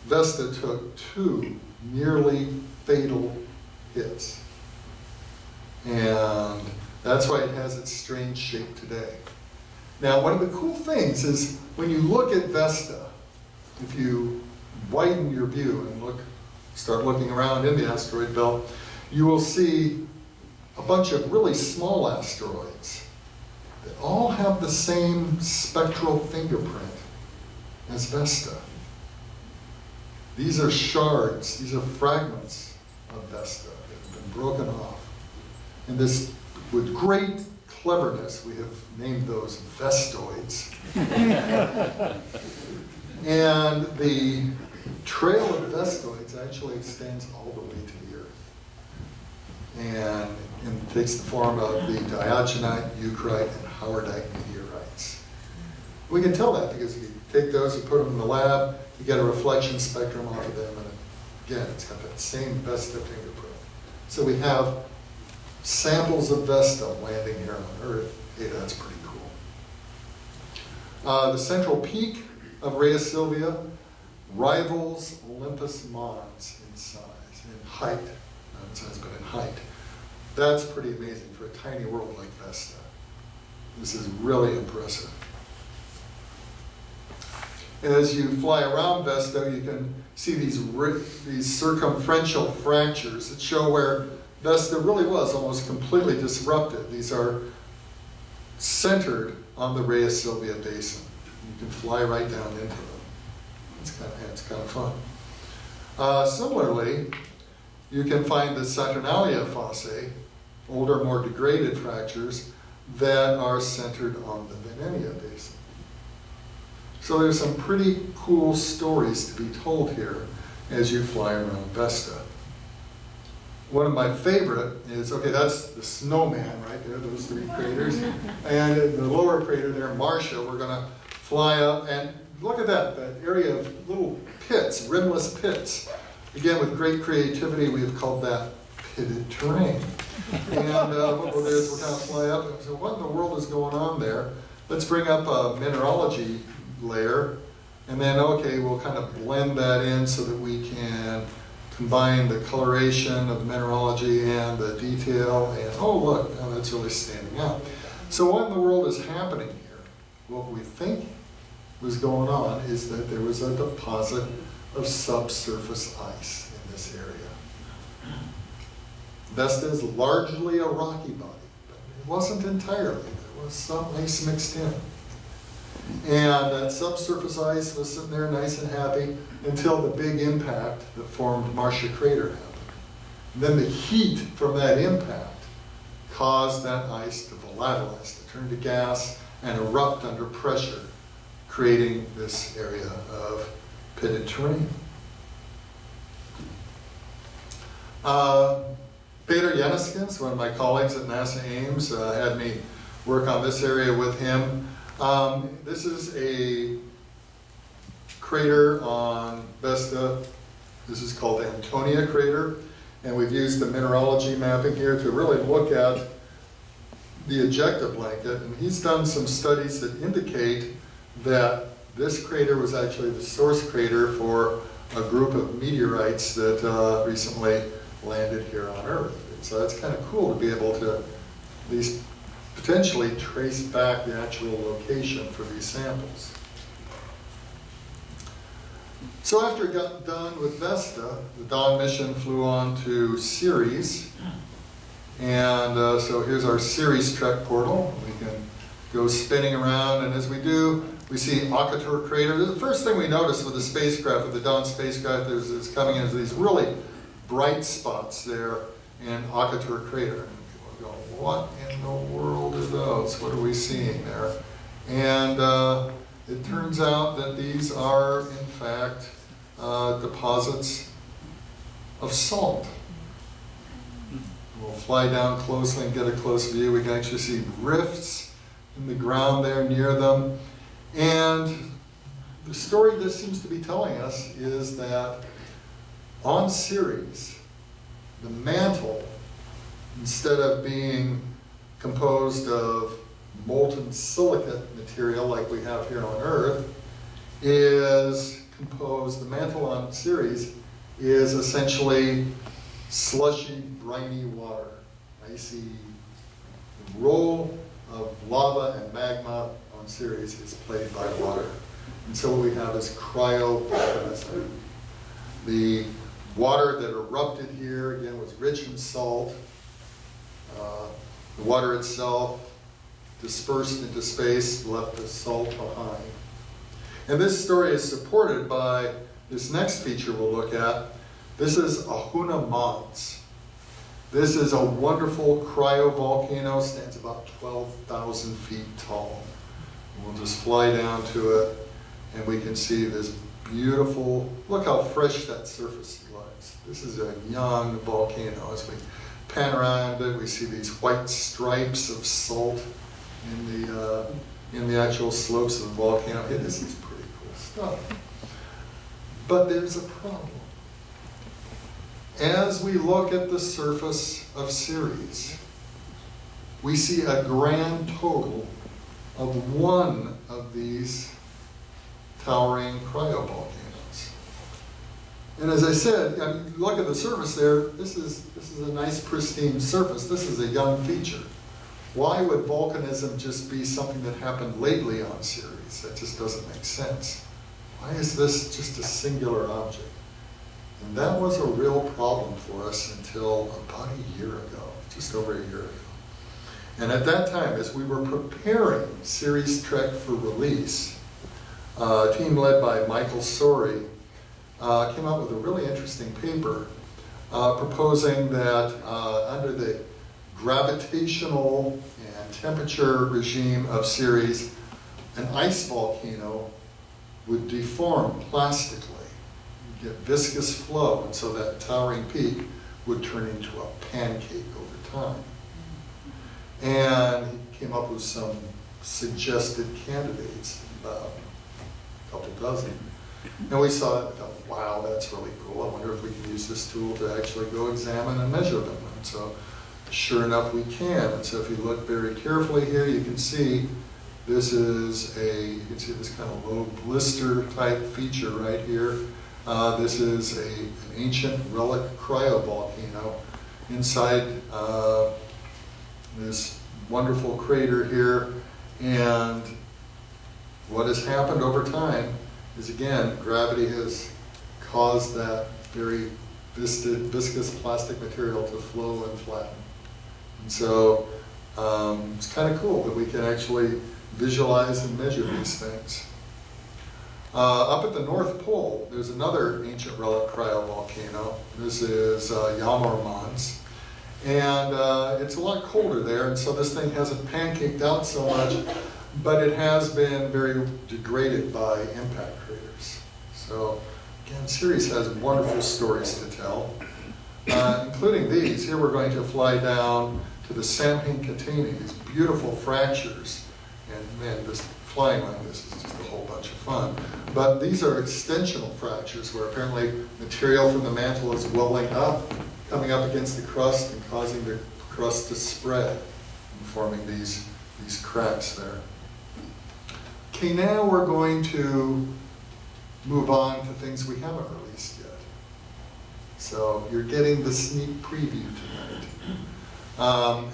Vesta took 2 nearly fatal hits. And that's why it has its strange shape today. Now, one of the cool things is when you look at Vesta, if you widen your view and start looking around in the asteroid belt, you will see a bunch of really small asteroids that all have the same spectral fingerprint as Vesta. These are shards, these are fragments of Vesta that have been broken off. And this, with great cleverness, we have named those Vestoids. And the trail of Vestoids actually extends all the way to the Earth. And takes the form of the diagenite, eucrite, and howardite meteorites. We can tell that because you take those, you put them in the lab, you get a reflection spectrum off of them, and again, it's got that same Vesta fingerprint. So we have samples of Vesta landing here on Earth. Hey, that's pretty cool. The central peak of Rheasilvia rivals Olympus Mons in size, in height. Not in size, but in height. That's pretty amazing for a tiny world like Vesta. This is really impressive. As you fly around Vesta, you can see these circumferential fractures that show where Vesta really was almost completely disrupted. These are centered on the Rheasilvia Basin. You can fly right down into them. It's kind of fun. Similarly, you can find the Saturnalia fossae, older, more degraded fractures, that are centered on the Venenia Basin. So there's some pretty cool stories to be told here as you fly around Vesta. One of my favorite is, okay, that's the snowman right there, those three craters. And the lower crater there, Marcia, we're going to fly up and look at that area of little pits, rimless pits. Again, with great creativity, we have called that pitted terrain. And what we'll do is we'll kind of fly up and say, what in the world is going on there? Let's bring up a mineralogy layer, and then, okay, we'll kind of blend that in so that we can combine the coloration of mineralogy and the detail, and oh look, now that's really standing out. So what in the world is happening here? What we think was going on is that there was a deposit of subsurface ice in this area. Vesta is largely a rocky body, but it wasn't entirely. There was some ice mixed in. And that subsurface ice was sitting there nice and happy until the big impact that formed Marcia Crater happened. And then the heat from that impact caused that ice to volatilize, to turn to gas and erupt under pressure, creating this area of pitted terrain. Peter Jenniskens, one of my colleagues at NASA Ames, had me work on this area with him. This is a crater on Vesta. This is called Antonina Crater, and we've used the mineralogy mapping here to really look at the ejecta blanket, and he's done some studies that indicate that this crater was actually the source crater for a group of meteorites that recently landed here on Earth. And so it's kind of cool to be able to at least potentially trace back the actual location for these samples. So after it got done with Vesta, the Dawn mission flew on to Ceres. And so here's our Ceres trek portal. We can go spinning around, and as we do, we see Akator Crater. The first thing we notice with the spacecraft, with the Dawn spacecraft, is coming in these really bright spots there in Akator Crater. And people go, what in the world are those? What are we seeing there? And it turns out that these are, in fact, deposits of salt. We'll fly down closely and get a close view. We can actually see rifts in the ground there near them. And the story this seems to be telling us is that on Ceres, the mantle, instead of being composed of molten silicate material like we have here on Earth, is composed, the mantle on Ceres is essentially slushy, briny water, icy. The role of lava and magma on Ceres is played by water. And so what we have is cryovolcanism. The water that erupted here, again, was rich in salt. The water itself dispersed into space, left the salt behind. And this story is supported by this next feature we'll look at. This is Ahuna Mons. This is a wonderful cryovolcano, stands about 12,000 feet tall. We'll just fly down to it, and we can see this beautiful, look how fresh that surface looks. This is a young volcano. As we pan around it, we see these white stripes of salt in the actual slopes of the volcano. Hey, this is pretty cool stuff. But there's a problem. As we look at the surface of Ceres, we see a grand total of one of these towering cryovolcanoes. And as I said, I mean, look at the surface there. This is a nice pristine surface. This is a young feature. Why would volcanism just be something that happened lately on Ceres? That just doesn't make sense. Why is this just a singular object? And that was a real problem for us until about a year ago, just over a year ago. And at that time, as we were preparing Ceres Trek for release, a team led by Michael Sori came out with a really interesting paper proposing that under the gravitational and temperature regime of Ceres, an ice volcano would deform plastically, get viscous flow, and so that towering peak would turn into a pancake over time. And he came up with some suggested candidates, about a couple dozen. And we saw it and thought, wow, that's really cool. I wonder if we can use this tool to actually go examine and measure them. And so sure enough, we can. And so if you look very carefully here, you can see this is you can see this kind of low blister type feature right here. This is an ancient relic cryovolcano inside this wonderful crater here. And what has happened over time is, again, gravity has caused that very viscous plastic material to flow and flatten. And so it's kind of cool that we can actually visualize and measure these things. Up at the North Pole, there's another ancient relic cryovolcano. This is Yamarmans. And it's a lot colder there, and so this thing hasn't pancaked out so much, but it has been very degraded by impact craters. So again, Ceres has wonderful stories to tell, including these. Here we're going to fly down to the Samhain-Catani, these beautiful fractures. And man, just flying like this is just a whole bunch of fun. But these are extensional fractures where apparently material from the mantle is welling up, coming up against the crust and causing the crust to spread and forming these cracks there. Okay, now we're going to move on to things we haven't released yet. So you're getting the sneak preview tonight.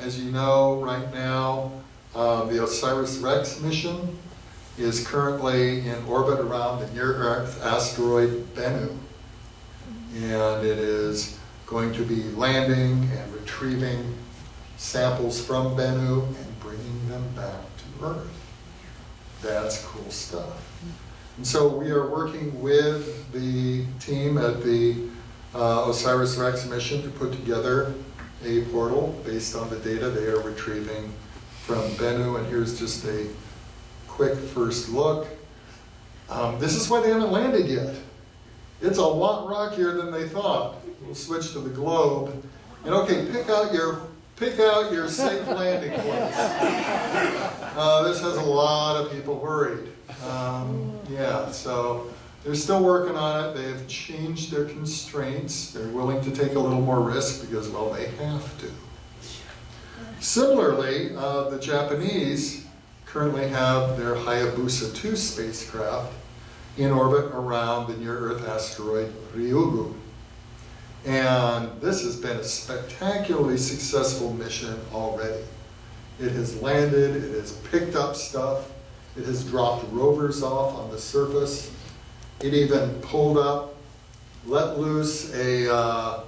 As you know, right now, the Osiris-Rex mission is currently in orbit around the near-Earth asteroid Bennu. And it is going to be landing and retrieving samples from Bennu and bringing them back to Earth. That's cool stuff. And so we are working with the team at the Osiris-Rex mission to put together a portal based on the data they are retrieving from Bennu. And here's just a quick first look. This is why they haven't landed yet. It's a lot rockier than they thought. We'll switch to the globe. And okay, pick out your safe landing place. This has a lot of people worried. Yeah, so they're still working on it. They've changed their constraints. They're willing to take a little more risk because, well, they have to. Similarly, the Japanese currently have their Hayabusa 2 spacecraft in orbit around the near-Earth asteroid Ryugu. And this has been a spectacularly successful mission already. It has landed, it has picked up stuff, it has dropped rovers off on the surface. It even pulled up, let loose a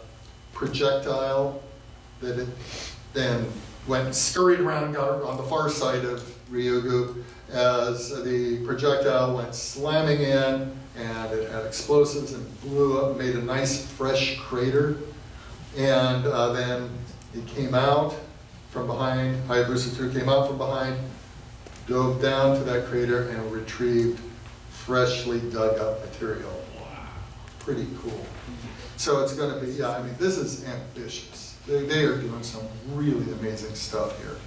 projectile that it then went scurried around and got on the far side of Ryugu as the projectile went slamming in, and it had explosives and blew up, made a nice fresh crater. And then it came out from behind, Hayabusa 2 came out from behind, dove down to that crater and retrieved freshly dug up material. Wow. Pretty cool. So it's going to be, yeah, I mean, this is ambitious. They are doing some really amazing stuff here.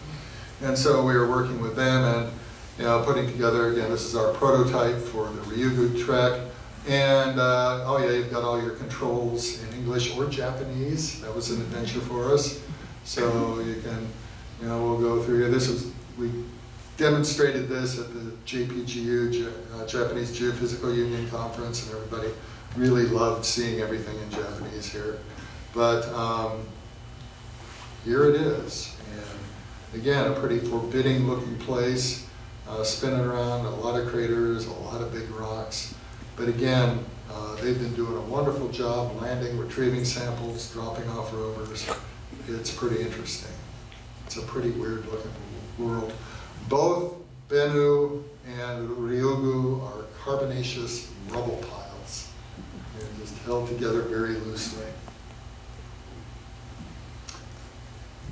And so we are working with them and putting together, again, this is our prototype for the Ryugu Trek. And, oh yeah, you've got all your controls in English or Japanese. That was an adventure for us. So you can, we'll go through here. We demonstrated this at the JPGU, Japanese Geophysical Union Conference, and everybody really loved seeing everything in Japanese here. But here it is. Again, a pretty forbidding looking place, spinning around, a lot of craters, a lot of big rocks. But again, they've been doing a wonderful job landing, retrieving samples, dropping off rovers. It's pretty interesting. It's a pretty weird looking world. Both Bennu and Ryugu are carbonaceous rubble piles. They're just held together very loosely.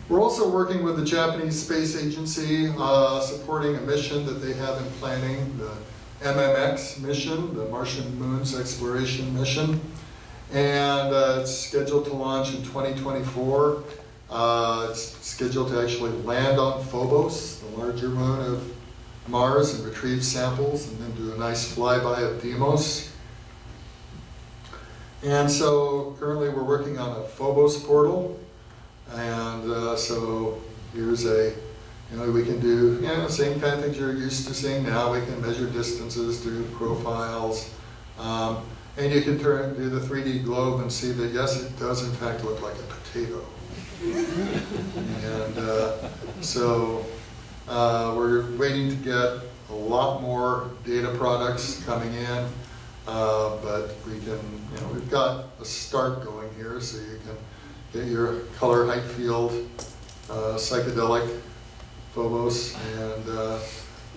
We're also working with the Japanese Space Agency, supporting a mission that they have in planning, the MMX mission, the Martian Moons Exploration Mission. And it's scheduled to launch in 2024. It's scheduled to actually land on Phobos, the larger moon of Mars, and retrieve samples, and then do a nice flyby of Deimos. And so currently we're working on a Phobos portal. And so here's we can do, same kind of things you're used to seeing now. We can measure distances, do profiles, and you can do the 3D globe and see that, yes, it does in fact look like a potato. And so we're waiting to get a lot more data products coming in, but we can, we've got a start going here, so you can get your color height field, psychedelic Phobos, and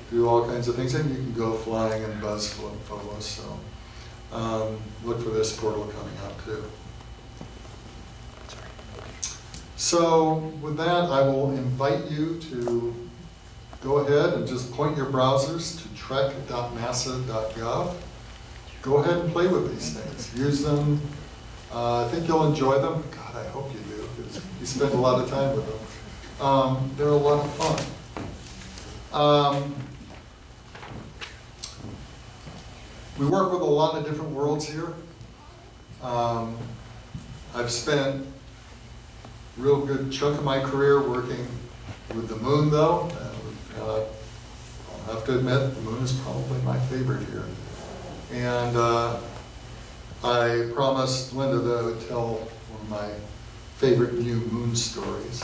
do all kinds of things. And you can go flying and buzz Phobos, so look for this portal coming out too. So with that, I will invite you to go ahead and just point your browsers to trek.nasa.gov. Go ahead and play with these things. Use them. I think you'll enjoy them. God, I hope you do, because you spend a lot of time with them. They're a lot of fun. We work with a lot of different worlds here. I've spent a real good chunk of my career working with the moon, though. I'll have to admit, the moon is probably my favorite here. And I promised Linda that I would tell one of my favorite new moon stories.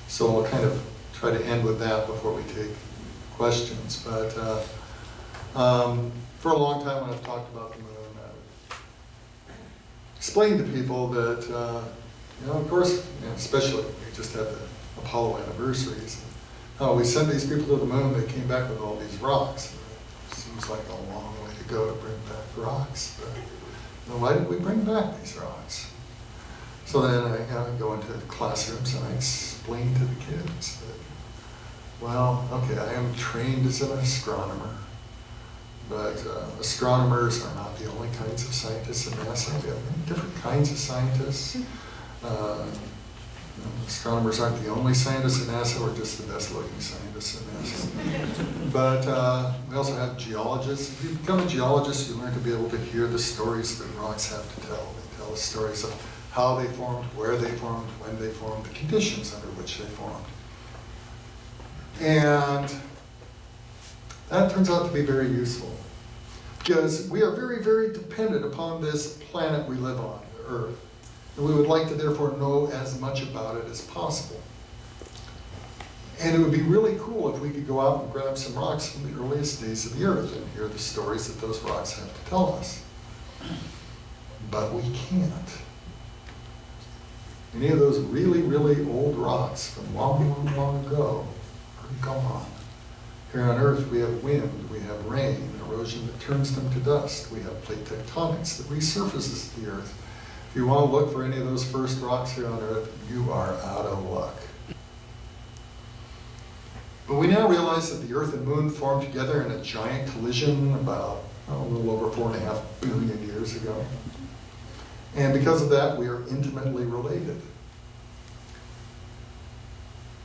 So I'll kind of try to end with that before we take questions. But for a long time when I've talked about the moon, I've explained to people that, of course, especially we just had the Apollo anniversaries. We sent these people to the moon, they came back with all these rocks. It seems like a long way to go to bring back rocks, but why did we bring back these rocks? So then I go into classrooms and I explain to the kids that, well, okay, I am trained as an astronomer, but astronomers are not the only kinds of scientists in NASA. We have many different kinds of scientists. Astronomers aren't the only scientists in NASA, we're just the best looking scientists in NASA. But we also have geologists. If you become a geologist, you learn to be able to hear the stories that rocks have to tell. They tell the stories of how they formed, where they formed, when they formed, the conditions under which they formed. And that turns out to be very useful, because we are very, very dependent upon this planet we live on, Earth. And we would like to therefore know as much about it as possible. And it would be really cool if we could go out and grab some rocks from the earliest days of the Earth and hear the stories that those rocks have to tell us. But we can't. Any of those really, really old rocks from long, long, long ago are gone. Here on Earth we have wind, we have rain, erosion that turns them to dust. We have plate tectonics that resurfaces the Earth. If you want to look for any of those first rocks here on Earth, you are out of luck. But we now realize that the Earth and Moon formed together in a giant collision about a little over 4.5 billion years ago. And because of that, we are intimately related.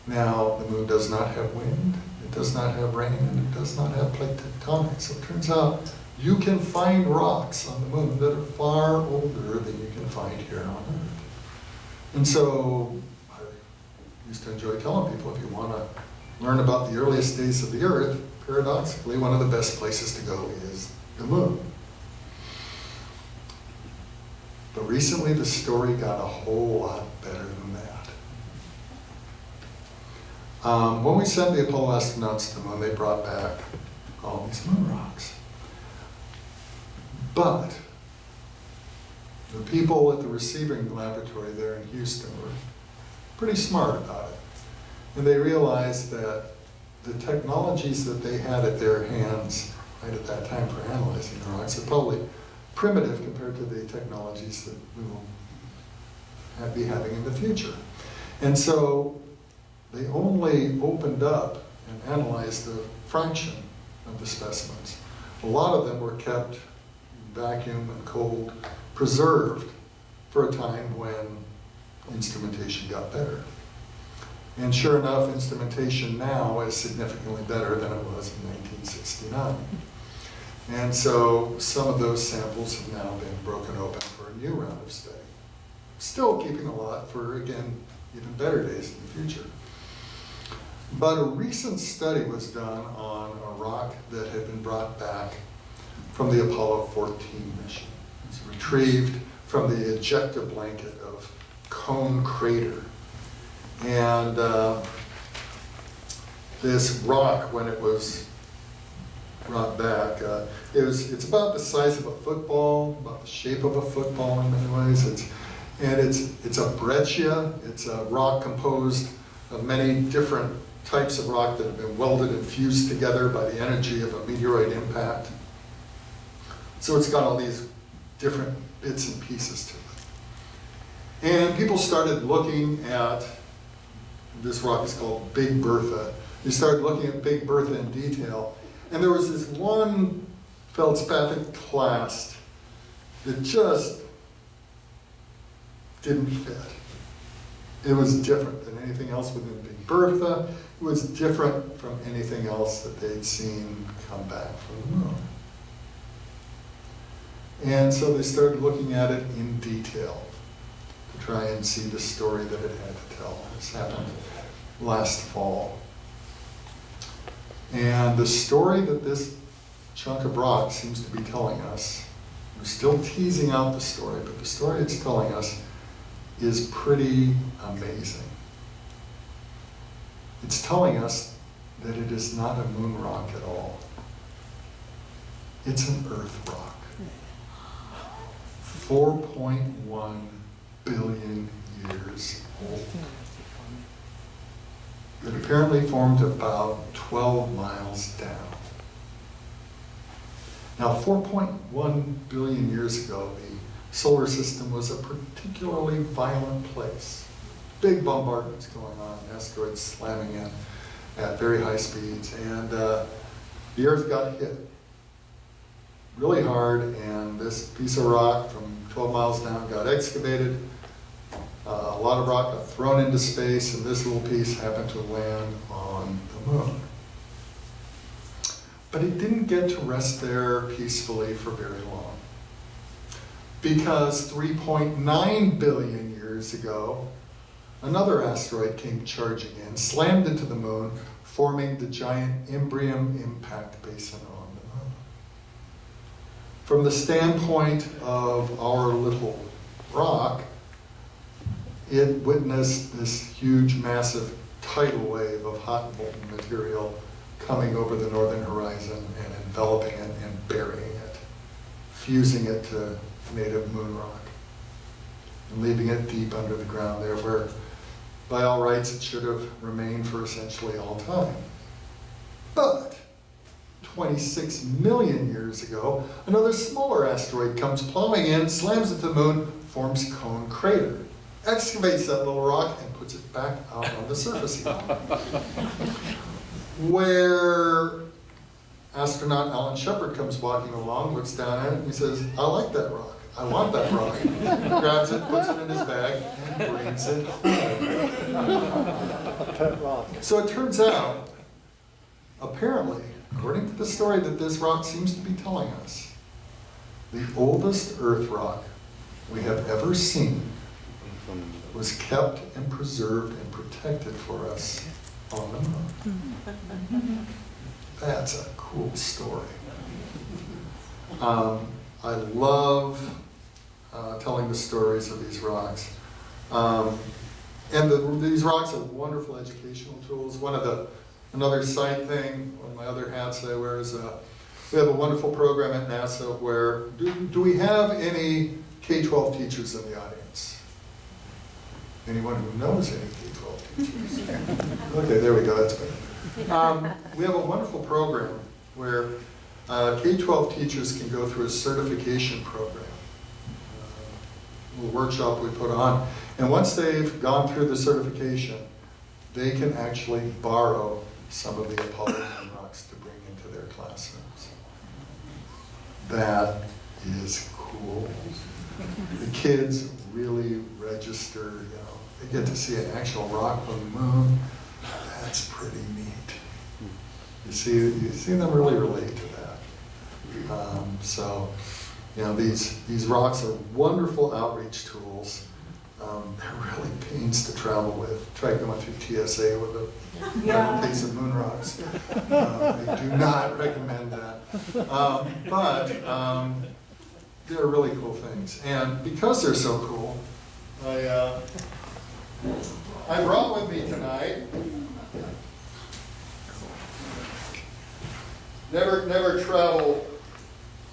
Now, the Moon does not have wind, it does not have rain, and it does not have plate tectonics. So it turns out you can find rocks on the Moon that are far older than you can find here on Earth. And so I used to enjoy telling people, if you want to learn about the earliest days of the Earth, paradoxically, one of the best places to go is the Moon. But recently the story got a whole lot better than that. When we sent the Apollo astronauts to the moon, they brought back all these moon rocks. But the people at the receiving laboratory there in Houston were pretty smart about it. And they realized that the technologies that they had at their hands right at that time for analyzing the rocks are probably primitive compared to the technologies that we will be having in the future. And so they only opened up and analyzed a fraction of the specimens. A lot of them were kept in vacuum and cold, preserved for a time when instrumentation got better. And sure enough, instrumentation now is significantly better than it was in 1969. And so some of those samples have now been broken open for a new round of study. Still keeping a lot for, again, even better days in the future. But a recent study was done on a rock that had been brought back from the Apollo 14 mission. It was retrieved from the ejecta blanket of Cone Crater. And this rock, when it was brought back, it's about the size of a football, about the shape of a football in many ways. It's a breccia. It's a rock composed of many different types of rock that have been welded and fused together by the energy of a meteoroid impact. So it's got all these different bits and pieces to it. And people started looking at, this rock is called Big Bertha. They started looking at Big Bertha in detail. And there was this one feldspathic clast that just didn't fit. It was different than anything else within Big Bertha. It was different from anything else that they'd seen come back from the moon. And so they started looking at it in detail to try and see the story that it had to tell. This happened last fall. And the story that this chunk of rock seems to be telling us, we're still teasing out the story, but the story it's telling us is pretty amazing. It's telling us that it is not a moon rock at all. It's an Earth rock. 4.1 billion years old. It apparently formed about 12 miles down. Now, 4.1 billion years ago, the solar system was a particularly violent place. Big bombardments going on, asteroids slamming in at very high speeds, and the Earth got hit really hard, and this piece of rock from 12 miles down got excavated. A lot of rock got thrown into space, and this little piece happened to land on the moon. But it didn't get to rest there peacefully for very long, because 3.9 billion years ago, another asteroid came charging in, slammed into the moon, forming the giant Imbrium impact basin on the moon. From the standpoint of our little rock, it witnessed this huge, massive tidal wave of hot molten material coming over the northern horizon and enveloping it and burying it, fusing it to native moon rock, and leaving it deep under the ground there where, by all rights, it should have remained for essentially all time. But 26 million years ago, another smaller asteroid comes plowing in, slams into the moon, forms Cone Crater, excavates that little rock, and puts it back out on the surface again. Where astronaut Alan Shepard comes walking along, looks down at it, and he says, I like that rock. I want that rock. Grabs it, puts it in his bag, and brings it home. So it turns out, apparently, according to the story that this rock seems to be telling us, the oldest Earth rock we have ever seen was kept and preserved and protected for us on the moon. That's a cool story. I love telling the stories of these rocks. And these rocks are wonderful educational tools. Another side thing, one of my other hats that I wear is we have a wonderful program at NASA where, do we have any K-12 teachers in the audience? Anyone who knows any K-12 teachers? Okay, there we go, that's good. We have a wonderful program where K-12 teachers can go through a certification program, a little workshop we put on. And once they've gone through the certification, they can actually borrow some of the Apollo moon rocks to bring into their classrooms. That is cool. The kids really register, they get to see an actual rock from the moon. That's pretty neat. You see them really relate to that. So, these rocks are wonderful outreach tools. They're really pains to travel with. Try going through TSA with a case of moon rocks. I do not recommend that. But they're really cool things. And because they're so cool, I brought with me tonight, never travel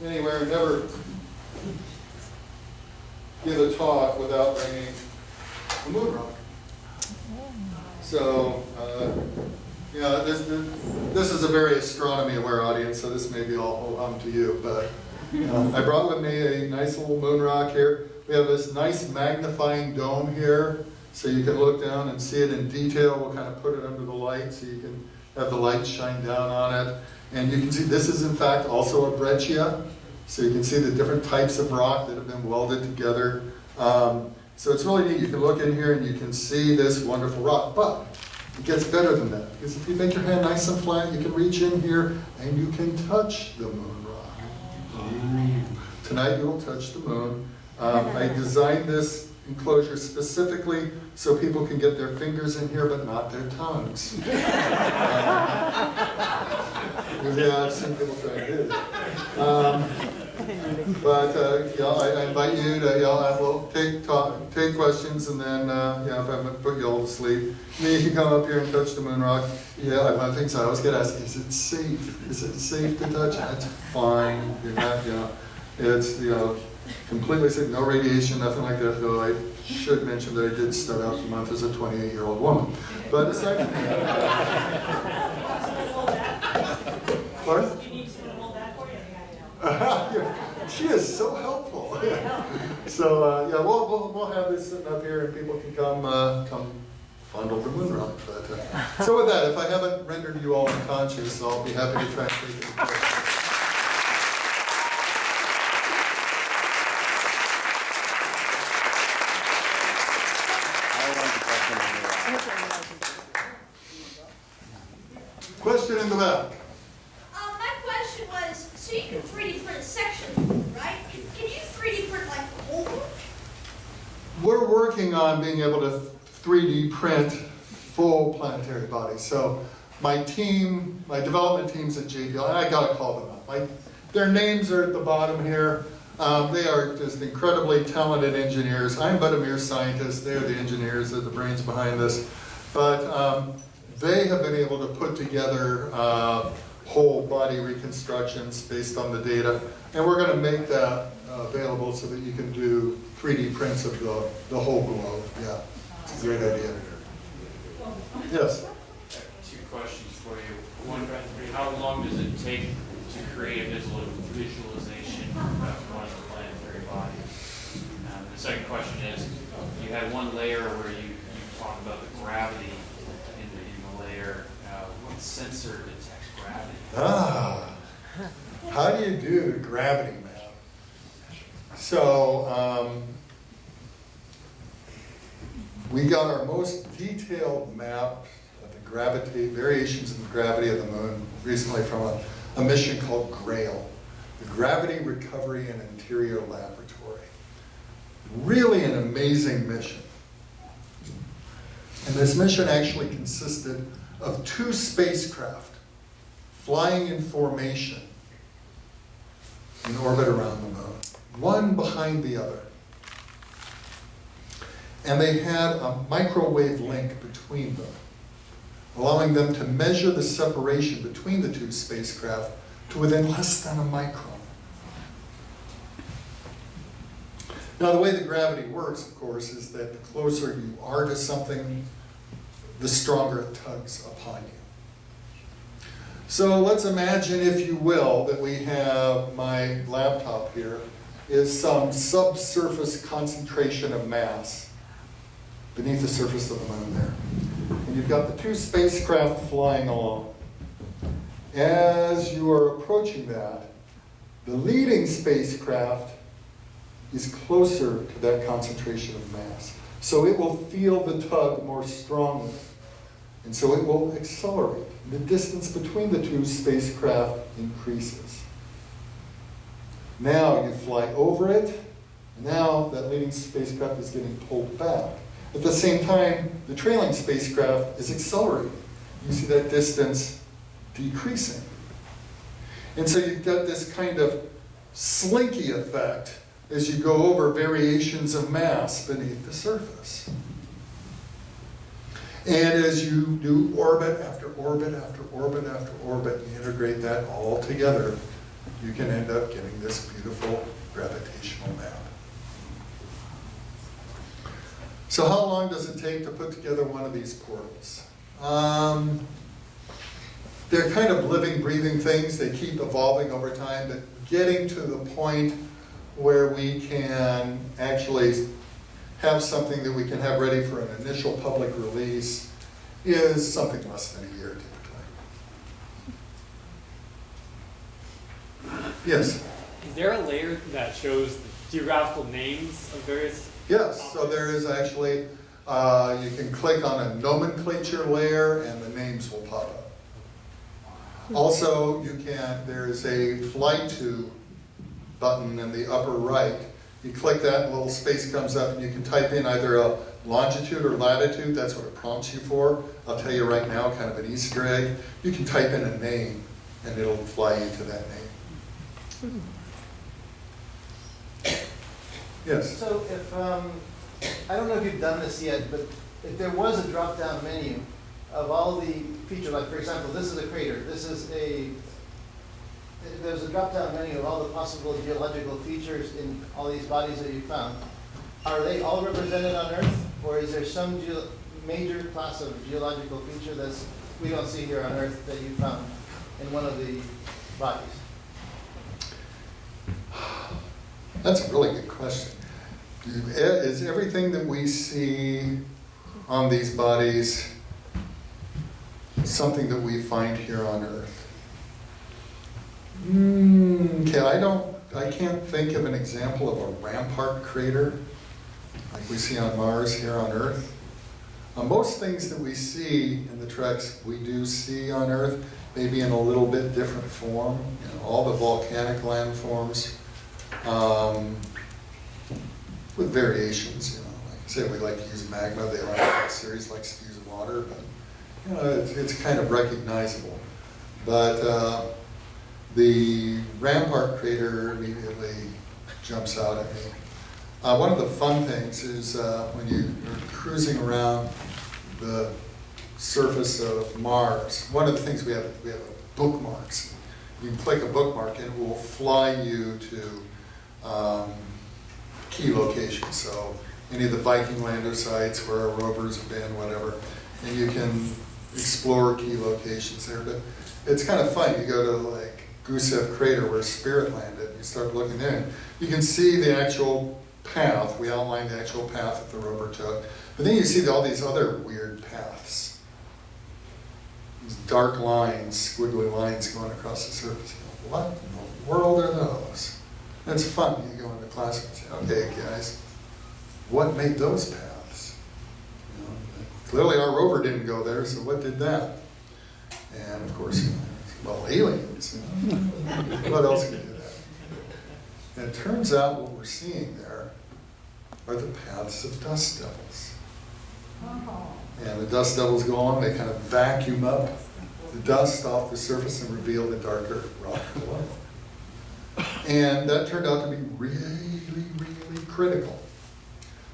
anywhere, never give a talk without bringing a moon rock. So, this is a very astronomy-aware audience, so this may be all to you, but I brought with me a nice little moon rock here. We have this nice magnifying dome here, so you can look down and see it in detail. We'll kind of put it under the light so you can have the light shine down on it. And you can see this is in fact also a breccia, so you can see the different types of rock that have been welded together. So it's really neat. You can look in here and you can see this wonderful rock, but it gets better than that, because if you make your hand nice and flat, you can reach in here and you can touch the moon rock. Ooh. Tonight you will touch the moon. I designed this enclosure specifically so people can get their fingers in here but not their tongues. I've seen people try to do that. I invite you to, I will take questions, and then, if I haven't put you all to sleep, you can come up here and touch the moon rock. One of the things I always get asked, is it safe? Is it safe to touch? That's fine. You're not, it's, completely safe, no radiation, nothing like that, though I should mention that I did start out the month as a 28-year-old woman. But aside from that, pardon? She is so helpful. So we'll have this sitting up here, and people can come fondle the moon rock. But, so with that, if I haven't rendered you all unconscious, I'll be happy to try and take it. Question in the back. My question was, so you can 3D print sections, right? Can you 3D print like the whole book? We're working on being able to 3D print full planetary bodies. So my development teams at JPL, I gotta call them up. Their names are at the bottom here. They are just incredibly talented engineers. I'm but a mere scientist. They're the engineers, they're the brains behind this. But they have been able to put together whole body reconstructions based on the data. And we're going to make that available so that you can do 3D prints of the whole globe. Yeah, it's a great idea. Yes? Two questions for you. One, how long does it take to create a visualization of one of the planetary bodies? The second question is, you had one layer where you talked about the gravity in the layer. What sensor detects gravity? How do you do the gravity map? So we got our most detailed map of the gravity, variations in the gravity of the moon recently from a mission called GRAIL, the Gravity Recovery and Interior Laboratory. Really an amazing mission. And this mission actually consisted of 2 spacecraft flying in formation in orbit around the moon, one behind the other. and they had a microwave link between them, allowing them to measure the separation between the two spacecraft to within less than a micron. Now, the way that gravity works, of course, is that the closer you are to something, the stronger it tugs upon you. So let's imagine, if you will, that we have my laptop here is some subsurface concentration of mass beneath the surface of the moon there. And you've got the two spacecraft flying along. As you are approaching that, the leading spacecraft is closer to that concentration of mass. So it will feel the tug more strongly. And so it will accelerate. The distance between the two spacecraft increases. Now you fly over it. Now that leading spacecraft is getting pulled back. At the same time, the trailing spacecraft is accelerating. You see that distance decreasing. And so you've got this kind of slinky effect as you go over variations of mass beneath the surface. And as you do orbit after orbit after orbit after orbit, you integrate that all together, you can end up getting this beautiful gravitational map. So how long does it take to put together one of these portals? They're kind of living, breathing things. They keep evolving over time, but getting to the point where we can actually have something that we can have ready for an initial public release is something less than a year typically. Yes? Is there a layer that shows the geographical names of various? Yes, so there is actually, you can click on a nomenclature layer and the names will pop up. Also, there's a fly to button in the upper right. You click that, and a little space comes up, and you can type in either a longitude or latitude. That's what it prompts you for. I'll tell you right now, kind of an Easter egg. You can type in a name, and it'll fly you to that name. Yes? So if, I don't know if you've done this yet, but if there was a drop-down menu of all the features, like for example, this is a crater, there's a drop-down menu of all the possible geological features in all these bodies that you found. Are they all represented on Earth, or is there some major class of geological feature that we don't see here on Earth that you found in one of the bodies? That's a really good question. Is everything that we see on these bodies something that we find here on Earth? Okay, I can't think of an example of a rampart crater like we see on Mars here on Earth. Most things that we see in the treks we do see on Earth, maybe in a little bit different form. All the volcanic landforms with variations. Like I said, we like to use magma. They like Ceres likes to use water, but it's kind of recognizable. But the rampart crater immediately jumps out at me. One of the fun things is when you're cruising around the surface of Mars, one of the things we have bookmarks. You can click a bookmark and it will fly you to key locations. So any of the Viking lander sites where our rovers have been, whatever, and you can explore key locations there. But it's kind of fun. You go to like Gusev Crater where Spirit landed. You start looking there, and you can see the actual path. We outlined the actual path that the rover took. But then you see all these other weird paths. These dark lines, squiggly lines going across the surface. You go, what in the world are those? And it's fun. You go into class and say, okay, guys, what made those paths? Clearly our rover didn't go there, so what did that? And of course, well, aliens. What else could do that? And it turns out what we're seeing there are the paths of dust devils. And the dust devils go along, they kind of vacuum up the dust off the surface and reveal the darker rock below. And that turned out to be really, really critical.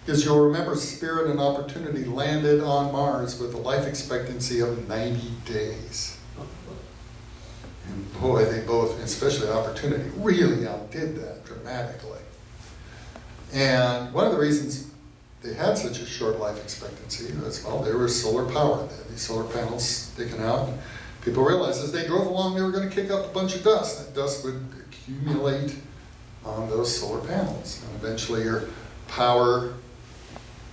is you'll remember Spirit and Opportunity landed on Mars with a life expectancy of 90 days. And boy, they both, especially Opportunity, really outdid that dramatically. And one of the reasons they had such a short life expectancy was, well, they were solar powered. They had these solar panels sticking out. And people realized as they drove along, they were going to kick up a bunch of dust. That dust would accumulate on those solar panels. And eventually your power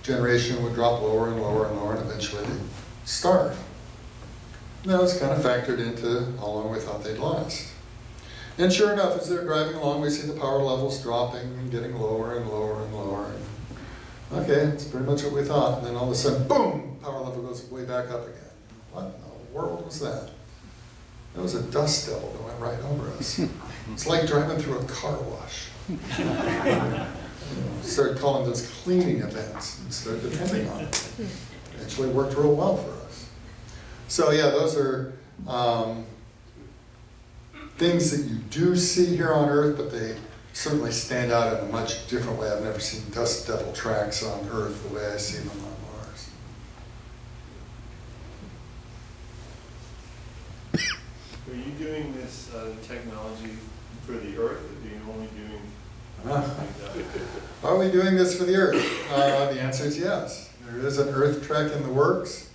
generation would drop lower and lower and lower, and eventually they'd starve. And that was kind of factored into how long we thought they'd last. And sure enough, as they're driving along, we see the power levels dropping and getting lower and lower and lower. And okay, that's pretty much what we thought. And then all of a sudden, boom, power level goes way back up again. What in the world was that? That was a dust devil that went right over us. It's like driving through a car wash. Started calling those cleaning events and started depending on it. Actually worked real well for us. So yeah, those are things that you do see here on Earth, but they certainly stand out in a much different way. I've never seen dust devil tracks on Earth the way I see them on Mars. Are you doing this technology for the Earth, or are you only doing Are we doing this for the Earth? The answer is yes. There is an Earth Trek in the works.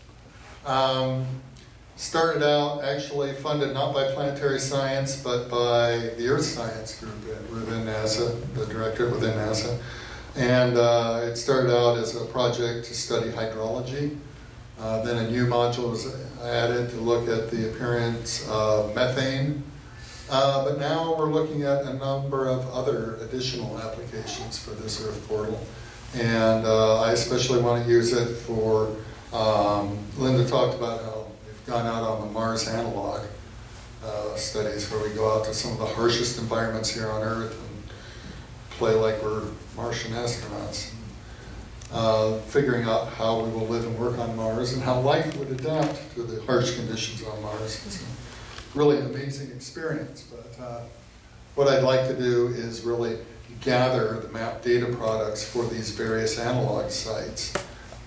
Started out actually funded not by Planetary Science, but by the Earth Science Group within NASA, the directorate within NASA. And it started out as a project to study hydrology. Then a new module was added to look at the appearance of methane. But now we're looking at a number of other additional applications for this Earth portal. And I especially want to use it for, Linda talked about how we've gone out on the Mars analog studies where we go out to some of the harshest environments here on Earth and play like we're Martian astronauts. Figuring out how we will live and work on Mars and how life would adapt to the harsh conditions on Mars. It's a really amazing experience, but what I'd like to do is really gather the map data products for these various analog sites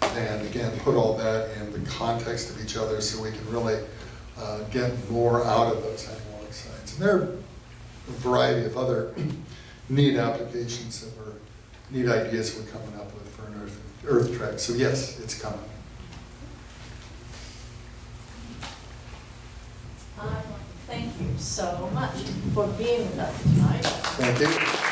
and again put all that in the context of each other so we can really get more out of those analog sites. And there are a variety of other neat applications that we're, neat ideas we're coming up with for an Earth Trek. So yes, it's coming. Thank you so much for being with us tonight. Thank you.